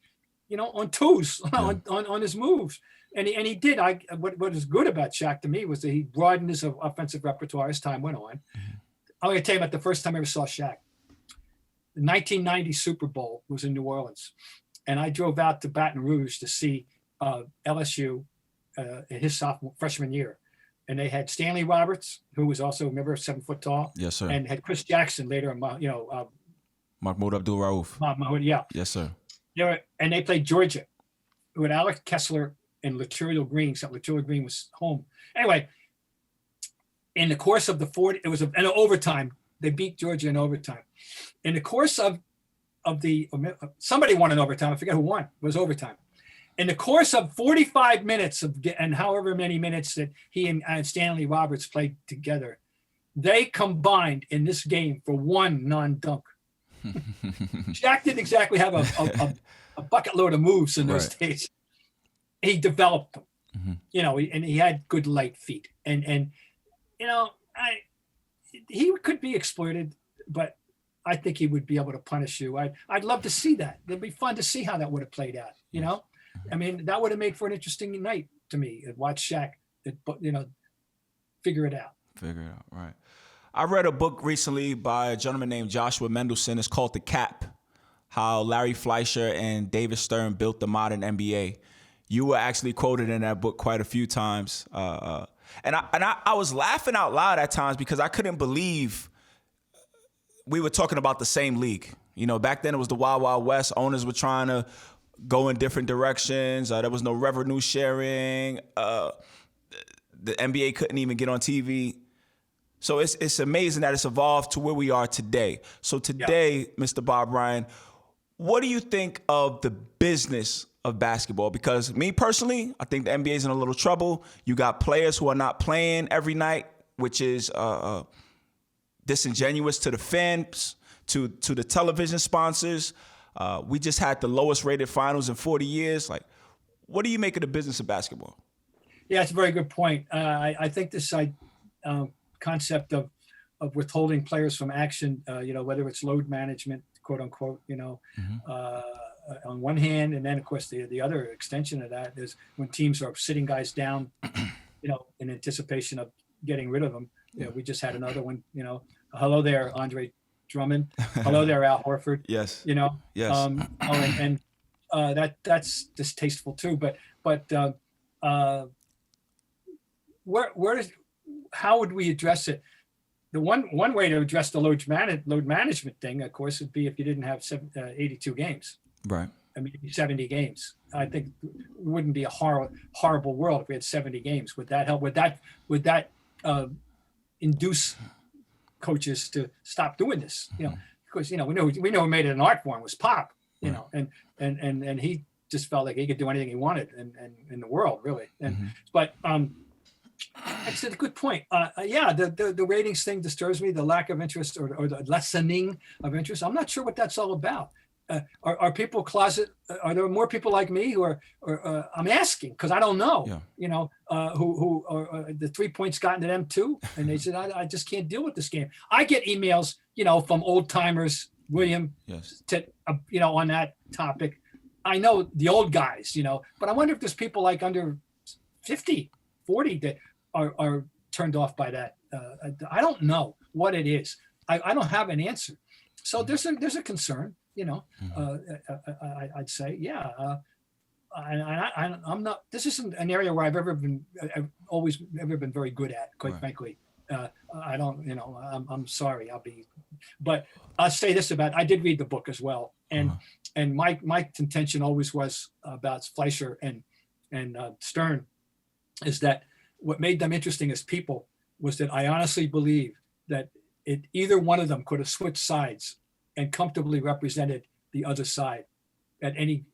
you know, on twos, on his moves. And he did. What is good about Shaq to me was that he broadened his offensive repertoire as time went on. Mm-hmm. I'm going to tell you about the first time I ever saw Shaq. The 1990 Super Bowl was in New Orleans. And I drove out to Baton Rouge to see LSU in his freshman year. And they had Stanley Roberts, who was also, remember, 7 foot tall. Yes, sir. And had Chris Jackson later, Mahmoud Abdul-Rauf. Yeah. Yes, sir. And they played Georgia with Alex Kessler and Laterial Green, except Laterial Green was home. Anyway, in the course of the 40, it was an overtime. They beat Georgia in overtime. In the course of somebody won in overtime. I forget who won. It was overtime. In the course of 45 minutes and however many minutes that he and Stanley Roberts played together, they combined in this game for one non-dunk. Shaq didn't exactly have a bucket load of moves in those days. He developed them, and he had good light feet. And he could be exploited, but I think he would be able to punish you. I'd love to see that. It'd be fun to see how that would have played out. I mean, that would have made for an interesting night to me. Watch Shaq, figure it out. Right. I read a book recently by a gentleman named Joshua Mendelson. It's called The Cap: How Larry Fleischer and David Stern Built the Modern NBA. You were actually quoted in that book quite a few times. And I was laughing out loud at times because I couldn't believe we were talking about the same league. Back then it was the Wild Wild West. Owners were trying to go in different directions. There was no revenue sharing. The NBA couldn't even get on TV. So it's amazing that it's evolved to where we are today. So today, Mr. Bob Ryan, what do you think of the business of basketball? Because me personally, I think the NBA is in a little trouble. You got players who are not playing every night, which is disingenuous to the fans, to the television sponsors. We just had the lowest rated finals in 40 years. Like, what do you make of the business of basketball? Yeah, it's a very good point. I think this concept of withholding players from action, whether it's load management, quote unquote, on one hand, and then of course the other extension of that is when teams are sitting guys down, in anticipation of getting rid of them. We just had another one. Hello there, Andre Drummond. Hello there, Al Horford. Yes. Yes. That's distasteful too. But how would we address it? The one way to address the load management thing, of course, would be if you didn't have 82 games. Right. I mean, 70 games. I think it wouldn't be a horrible world if we had 70 games. Would that help? Would that induce coaches to stop doing this? Because we know who made it an art form was Pop. And he just felt like he could do anything he wanted in the world, really. But it's a good point. The ratings thing disturbs me. The lack of interest or the lessening of interest. I'm not sure what that's all about. Are people closet? Are there more people like me who are? I'm asking because I don't know. Yeah. Who the 3 points gotten to them too, and they said I just can't deal with this game. I get emails, from old timers, William, yes, to on that topic. I know the old guys, but I wonder if there's people like under 50, 40 that are turned off by that. I don't know what it is. I don't have an answer. So there's a concern. I'd say, yeah. I'm not. This isn't an area where I've always been very good at. Quite frankly, I don't. I'm sorry. But I'll say this about. I did read the book as well, and my contention always was about Fleischer and Stern, is that what made them interesting as people was that I honestly believe that either one of them could have switched sides and comfortably represented the other side at any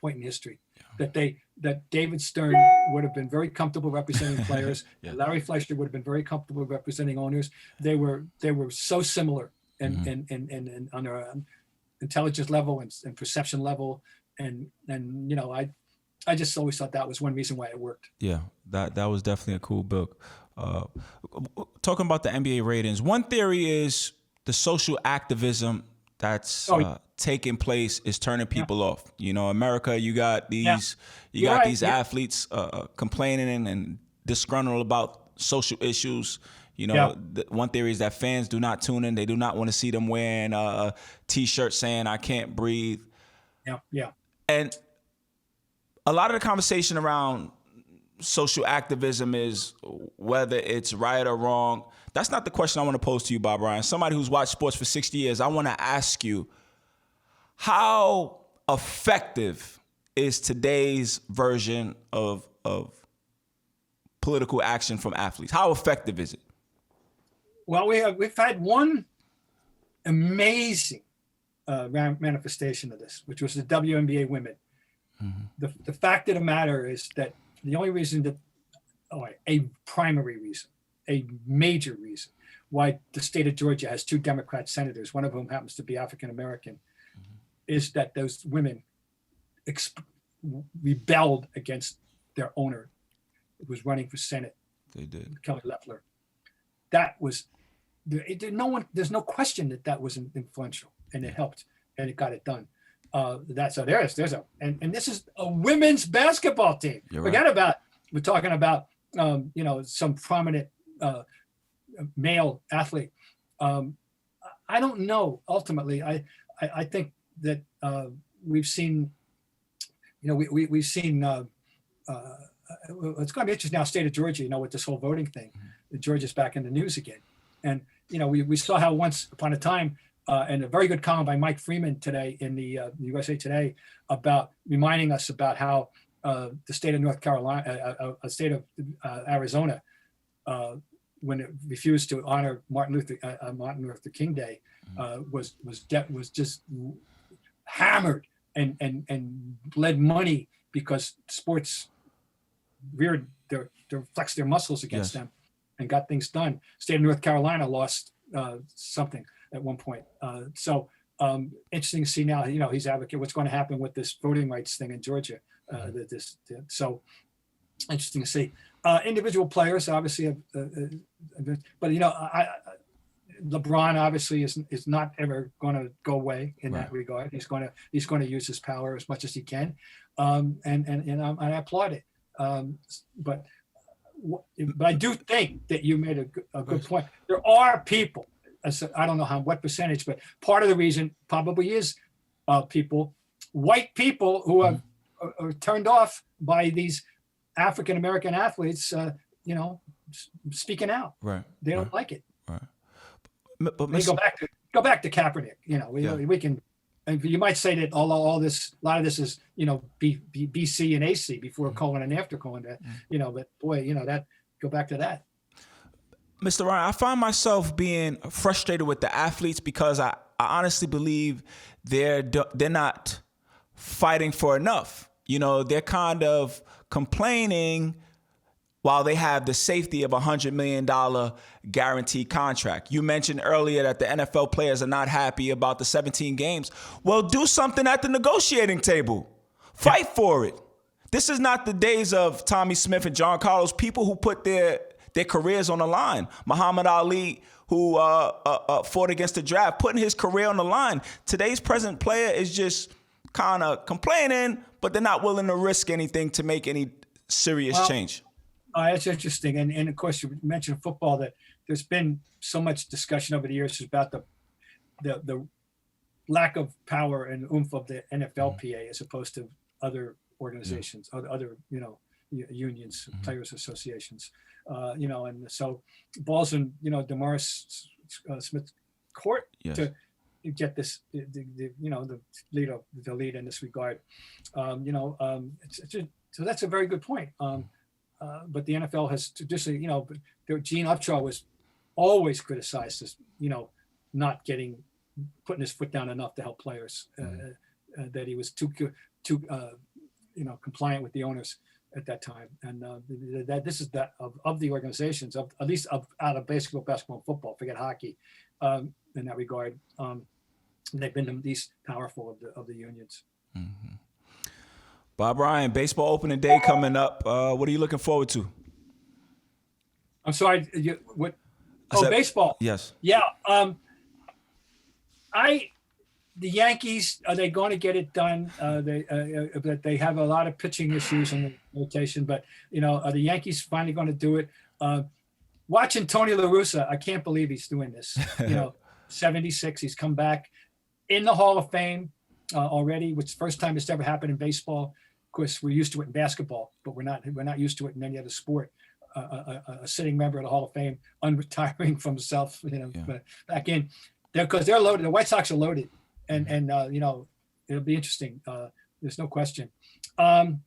point in history. Yeah. That David Stern would have been very comfortable representing players. Yeah. Larry Fleischer would have been very comfortable representing owners. They were so similar and on their intelligence level and perception level. And I just always thought that was one reason why it worked. Yeah, that was definitely a cool book. Talking about the NBA ratings, one theory is the social activism that's taking place is turning people off. America, you got these athletes complaining and disgruntled about social issues. One theory is that fans do not tune in. They do not want to see them wearing a T-shirt saying "I can't breathe." Yeah. And a lot of the conversation around social activism is whether it's right or wrong. That's not the question I want to pose to you, Bob Ryan. Somebody who's watched sports for 60 years, I want to ask you, how effective is today's version of political action from athletes? How effective is it? Well, we've had one amazing manifestation of this, which was the WNBA women. Mm-hmm. The fact of the matter is that the only reason that, a primary reason, a major reason why the state of Georgia has 2 Democrat senators, one of whom happens to be African American, mm-hmm. is that those women rebelled against their owner, who was running for Senate. They did. Kelly Loeffler. That was there's no question that was influential, and it helped, and it got it done. There's this is a women's basketball team. Forget about, we're talking about some prominent male athlete. I don't know. Ultimately, I think that we've seen, we've seen. It's going to be interesting now, state of Georgia, with this whole voting thing. Mm-hmm. Georgia's back in the news again, and we saw how once upon a time. And a very good column by Mike Freeman today in the USA Today about reminding us about how the state of North Carolina, a state of Arizona, when it refused to honor Martin Luther King Day, was just hammered and bled money because sports flexed their muscles against them and got things done. State of North Carolina lost something at one point. So interesting to see now, he's advocating what's going to happen with this voting rights thing in Georgia. So interesting to see. Individual players, obviously, but LeBron obviously is not ever going to go away in that regard. He's going to use his power as much as he can, and I applaud it. But I do think that you made a good point. There are people. I don't know what percentage, but part of the reason probably is white people who are turned off by these African American athletes, speaking out. Right. They don't like it. Right. But go back to Kaepernick. We can. And you might say that a lot of this is BC and AC, before colon and after colon. But boy, that go back to that. Mr. Ryan, I find myself being frustrated with the athletes because I honestly believe they're not fighting for enough. They're kind of complaining while they have the safety of $100 million guaranteed contract. You mentioned earlier that the NFL players are not happy about the 17 games. Well, do something at the negotiating table. Fight for it. This is not the days of Tommy Smith and John Carlos, people who put their careers on the line. Muhammad Ali, who fought against the draft, putting his career on the line. Today's present player is just kind of complaining, but they're not willing to risk anything to make any serious change. That's interesting. And of course, you mentioned football, that there's been so much discussion over the years about the lack of power and oomph of the NFLPA as opposed to other organizations, other unions, players associations. And so balls in DeMaurice Smith's court to get this, the lead in this regard. So that's a very good point. But the NFL has traditionally, Gene Upshaw was always criticized as, not putting his foot down enough to help players. That he was too compliant with the owners at that time, and that this is that of the organizations, at least out of basketball, and football. Forget hockey, in that regard. They've been the least powerful of the unions. Mm-hmm. Bob Ryan, baseball opening day coming up. What are you looking forward to? I'm sorry. What? Baseball. Yes. Yeah. The Yankees, are they going to get it done? They have a lot of pitching issues in the rotation, but are the Yankees finally going to do it? Watching Tony La Russa, I can't believe he's doing this. 76, he's come back in the Hall of Fame already, which is the first time it's ever happened in baseball. Of course, we're used to it in basketball, but we're not used to it in any other sport. A sitting member of the Hall of Fame, unretiring from himself, but back in there because they're loaded. The White Sox are loaded. And it'll be interesting. There's no question. And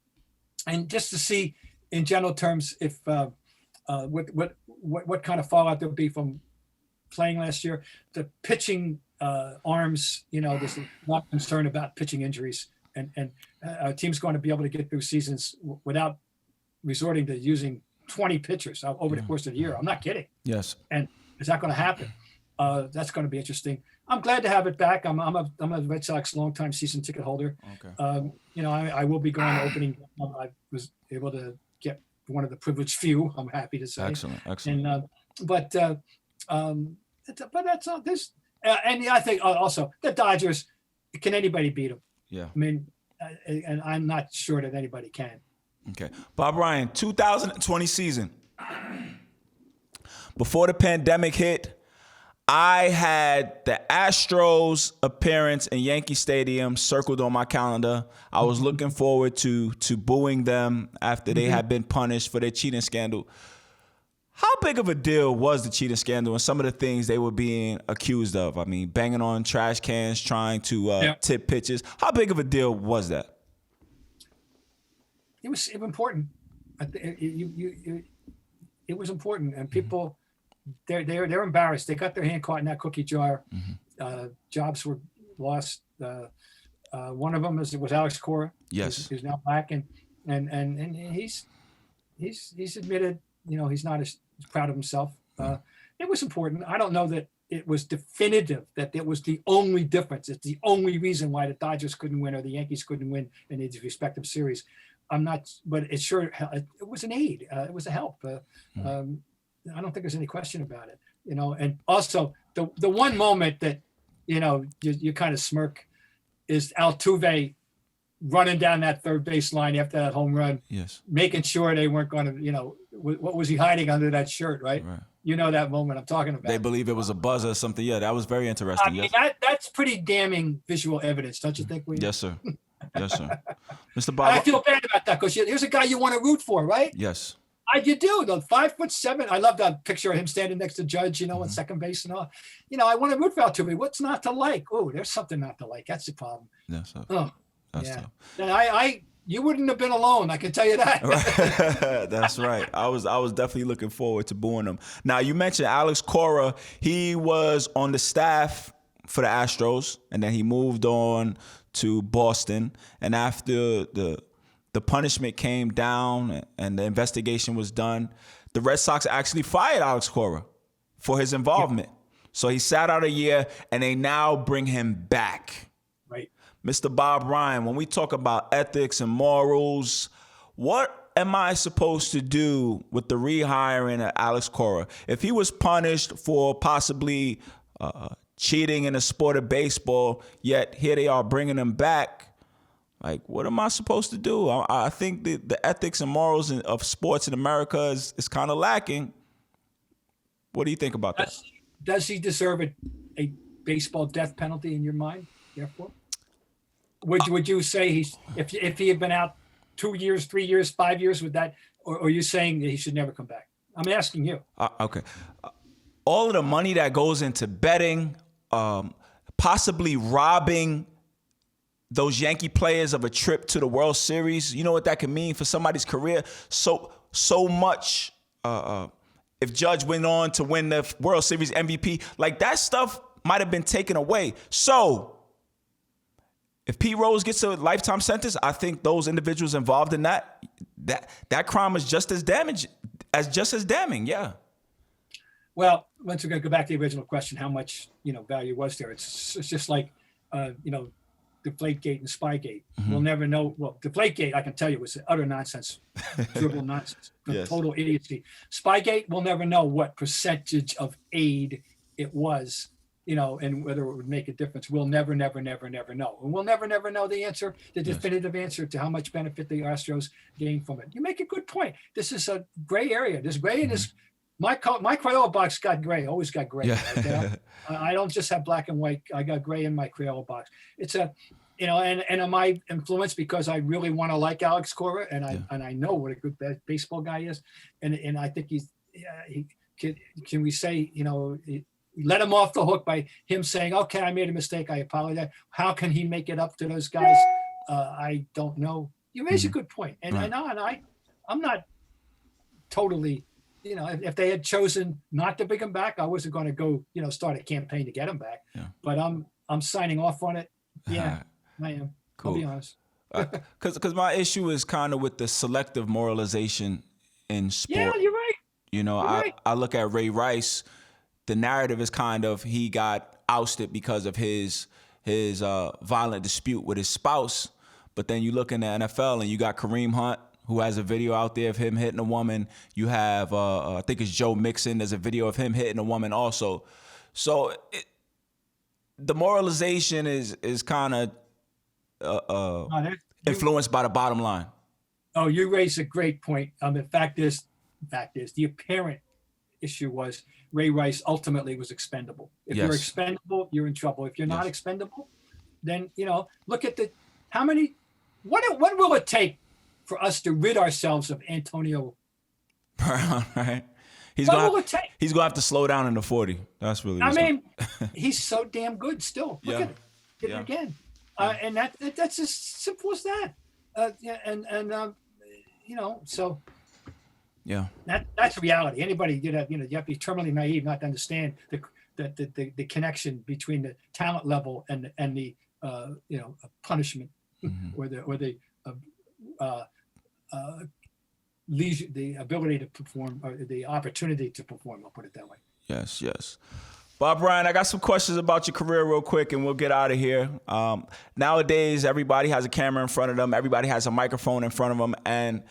just to see in general terms if what kind of fallout there'll be from playing last year. The pitching arms, there's a lot of concern about pitching injuries, and a team's going to be able to get through seasons without resorting to using 20 pitchers over the course of the year. I'm not kidding. Yes. And is that going to happen? That's going to be interesting. I'm glad to have it back. I'm a Red Sox longtime season ticket holder. Okay. I will be going to opening. I was able to get one of the privileged few. I'm happy to say. Excellent. And but that's all. This and I think also the Dodgers. Can anybody beat them? Yeah. I mean, and I'm not sure that anybody can. Okay. Bob Ryan, 2020 season. Before the pandemic hit, I had the Astros appearance in Yankee Stadium circled on my calendar. I was looking forward to booing them after they had been punished for their cheating scandal. How big of a deal was the cheating scandal and some of the things they were being accused of? I mean, banging on trash cans, trying to tip pitches. How big of a deal was that? It was important. It was important, and people, they're embarrassed. They got their hand caught in that cookie jar. Jobs were lost. One of them was Alex Cora. Yes, who's now back, and he's admitted, he's not as proud of himself. It was important. I don't know that it was definitive that it was the only difference. It's the only reason why the Dodgers couldn't win or the Yankees couldn't win in these respective series. I'm not, but it was an aid. It was a help. I don't think there's any question about it, and also the one moment that, you kind of smirk is Altuve running down that third base line after that home run, making sure they weren't going to, what was he hiding under that shirt, right? That moment I'm talking about. They believe it was a buzzer or something. Yeah, that was very interesting. I mean, that's pretty damning visual evidence, don't you think? Yes, sir. Yes, sir. Mr. Bob. I feel bad about that because here's a guy you want to root for, right? Yes. You do. The 5'7". I love that picture of him standing next to Judge, on second base and all. I want to root for Altuve. What's not to like? Oh, there's something not to like. That's the problem. Yes, sir. Oh, that's yeah. tough. And you wouldn't have been alone. I can tell you that. Right. That's right. I was definitely looking forward to booing him. Now, you mentioned Alex Cora. He was on the staff for the Astros, and then he moved on to Boston. And after the punishment came down and the investigation was done, the Red Sox actually fired Alex Cora for his involvement. Yeah. So he sat out a year, and they now bring him back. Right. Mr. Bob Ryan, when we talk about ethics and morals, what am I supposed to do with the rehiring of Alex Cora? If he was punished for possibly cheating in the sport of baseball, yet here they are bringing him back, like, what am I supposed to do? I think the ethics and morals of sports in America is kind of lacking. What do you think about that? Does he deserve a baseball death penalty in your mind, therefore? Would you say if he had been out 2 years, 3 years, 5 years with that, or are you saying that he should never come back? I'm asking you. Okay. All of the money that goes into betting, possibly robbing those Yankee players of a trip to the World Series, you know what that could mean for somebody's career? So much. If Judge went on to win the World Series MVP, like that stuff might have been taken away. So if Pete Rose gets a lifetime sentence, I think those individuals involved in that crime is just as damning. Yeah. Well, once we're going to go back to the original question, how much value was there? It's just like Deflategate and Spygate. We'll never know. Well, Deflategate, I can tell you, was utter nonsense, dribble nonsense, total idiocy. Spygate, we'll never know what percentage of aid it was, and whether it would make a difference. We'll never know. And we'll never know the answer, the definitive answer to how much benefit the Astros gained from it. You make a good point. This is a gray area. There's gray in this. My Crayola box got gray, always got gray. Yeah. I don't just have black and white. I got gray in my Crayola box. It's and am I influenced because I really want to like Alex Cora and I know what a good baseball guy is, and I think can we say let him off the hook by him saying, okay, I made a mistake. I apologize. How can he make it up to those guys? I don't know. You raise a good point. And I'm not totally, if they had chosen not to bring him back, I wasn't going to go, start a campaign to get him back. Yeah. But I'm signing off on it. Yeah, I am. Cool. I'll be honest. Because my issue is kind of with the selective moralization in sport. Yeah, you're right. I look at Ray Rice. The narrative is kind of he got ousted because of his violent dispute with his spouse. But then you look in the NFL and you got Kareem Hunt, who has a video out there of him hitting a woman. You have, I think it's Joe Mixon. There's a video of him hitting a woman also. So the moralization is kind of influenced by the bottom line. Oh, you raise a great point. The fact is, the apparent issue was Ray Rice ultimately was expendable. If you're expendable, you're in trouble. If you're not expendable, then, look at what will it take for us to rid ourselves of Antonio Brown, right? He's going to have to slow down in the 40. That's really. I mean, he's so damn good still. Look at it. Did it again. And that's as simple as that. So. Yeah. That's reality. Anybody, you have to be terminally naive not to understand the connection between the talent level and the punishment or the leisure, the ability to perform, or the opportunity to perform. I'll put it that way. Yes. Bob Ryan, I got some questions about your career real quick, and we'll get out of here. Nowadays, everybody has a camera in front of them. Everybody has a microphone in front of them, and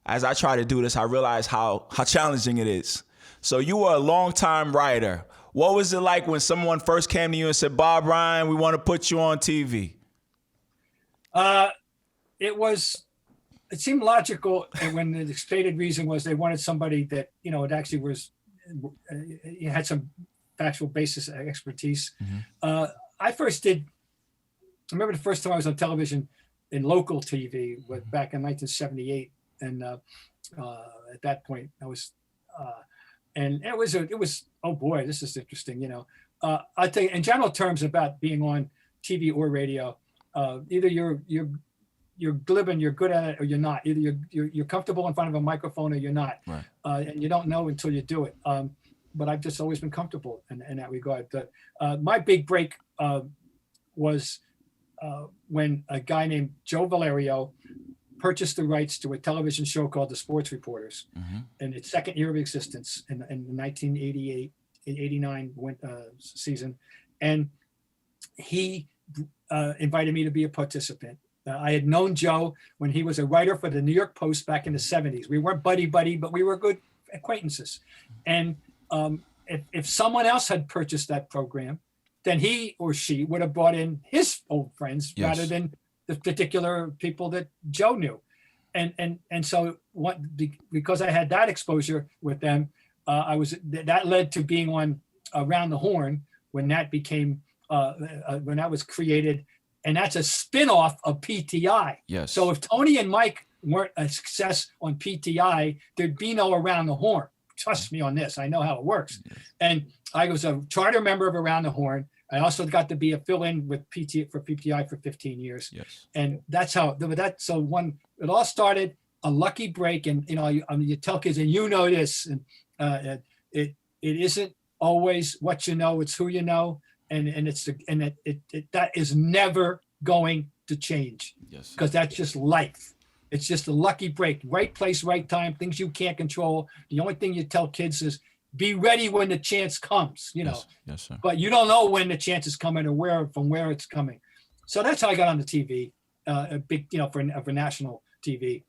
as I try to do this, I realize how challenging it is. So you were a longtime writer. What was it like when someone first came to you and said, Bob Ryan, we want to put you on TV? It seemed logical, and when the stated reason was they wanted somebody that, it actually was, it had some factual basis expertise. Mm-hmm. I remember the first time I was on television in local TV back in 1978. And at that point, I was, and it was. Oh boy, this is interesting. I think in general terms about being on TV or radio, either you're glib and you're good at it, or you're not. Either you're comfortable in front of a microphone or you're not, right. And you don't know until you do it. But I've just always been comfortable in that regard. My big break was when a guy named Joe Valerio purchased the rights to a television show called The Sports Reporters in its second year of existence in the 1988-89 season. And he invited me to be a participant. I had known Joe when he was a writer for the New York Post back in the 70s. We weren't buddy, but we were good acquaintances. And if someone else had purchased that program, then he or she would have brought in his old friends rather than the particular people that Joe knew. And so because I had that exposure with them, that led to being on Around the Horn when that became, when that was created. And that's a spin-off of PTI. Yes. So if Tony and Mike weren't a success on PTI, there'd be no Around the Horn. Trust me on this. I know how it works. Yes. And I was a charter member of Around the Horn. I also got to be a fill-in with PTI for 15 years. Yes. And that's how it all started, a lucky break. And, you tell kids, and this, and it isn't always what you know, it's who you know. And that is never going to change. Yes. Because that's just life. It's just a lucky break, right place, right time, things you can't control. The only thing you tell kids is, be ready when the chance comes, Yes, sir. But you don't know when the chance is coming or from where it's coming. So that's how I got on the TV, a big, for national TV.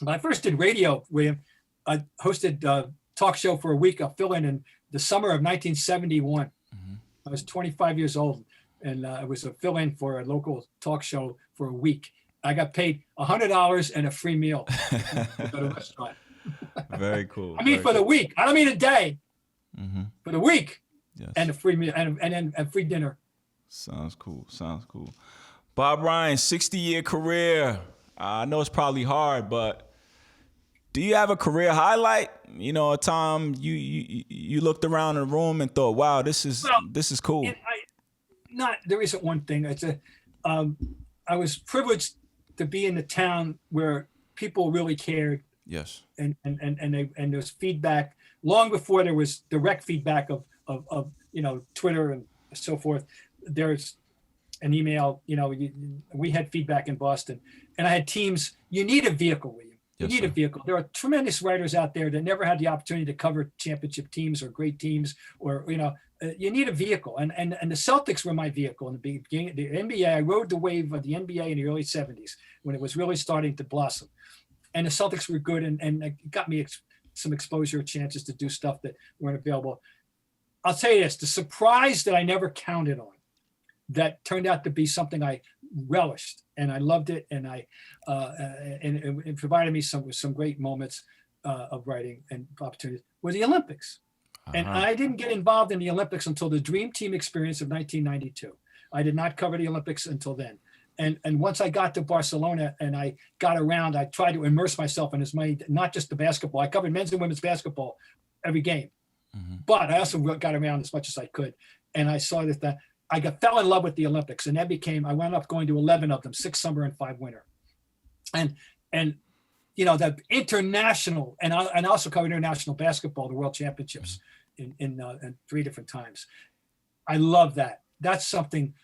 But I first did radio with him. I hosted a talk show for a week, a fill-in the summer of 1971. Mm-hmm. I was 25 years old, and I was a fill-in for a local talk show for a week. I got paid $100 and a free meal at a restaurant. Very cool. I mean, for the week. I don't mean a day. Mm-hmm. For the week. Yes. And a free meal and then a free dinner. Sounds cool. Bob Ryan, 60-year career. I know it's probably hard, but Do you have a career highlight? You know, a time you looked around the room and thought, "Wow, this is cool." There isn't one thing. I was privileged to be in the town where people really cared. Yes. And there was feedback long before there was direct feedback of Twitter and so forth. There's an email. We had feedback in Boston, and I had teams. You need a vehicle, William. You need a vehicle. There are tremendous writers out there that never had the opportunity to cover championship teams or great teams, or you need a vehicle. And the Celtics were my vehicle in the beginning. The NBA, I rode the wave of the NBA in the early 70s when it was really starting to blossom. And the Celtics were good, and it got me some exposure chances to do stuff that weren't available. I'll tell you this, the surprise that I never counted on, that turned out to be something I relished, and I loved it, and it provided me some great moments of writing and opportunities, were the Olympics. And I didn't get involved in the Olympics until the Dream Team experience of 1992. I did not cover the Olympics until then. And once I got to Barcelona and I got around, I tried to immerse myself in as many, not just the basketball. I covered men's and women's basketball every game, but I also got around as much as I could. And I saw that I fell in love with the Olympics, and I wound up going to 11 of them, 6 summer and 5 winter. And the international, and I also covered international basketball, the World Championships in 3 different times. I love that. That's something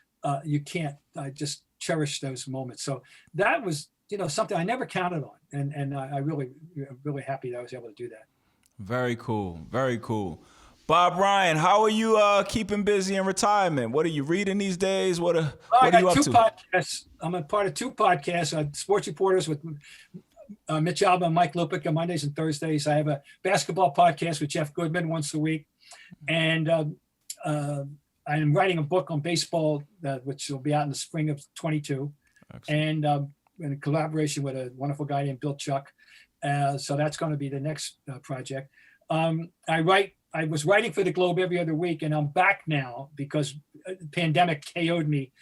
you can't. I just cherish those moments. So that was something I never counted on, and I really happy that I was able to do that. Very cool. Very cool. Bob Ryan, how are you keeping busy in retirement? What are you reading these days? What are you up to? Podcasts. I'm a part of 2 podcasts, Sports Reporters with Mitch Alba and Mike Lupick on Mondays and Thursdays. I have a basketball podcast with Jeff Goodman once a week. And I am writing a book on baseball, which will be out in the spring of 22. Excellent. And in collaboration with a wonderful guy named Bill Chuck. So that's going to be the next project. I was writing for the Globe every other week, and I'm back now because the pandemic KO'd me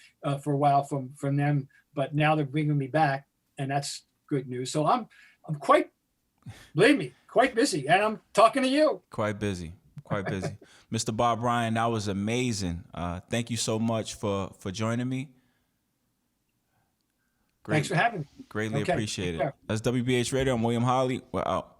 for a while from them, but now they're bringing me back, and that's good news. So I'm quite busy, and I'm talking to you. Quite busy. Mr. Bob Ryan, that was amazing. Thank you so much for joining me. Thanks for having me. Greatly appreciate it. That's WBH Radio. I'm William Holly. We're out.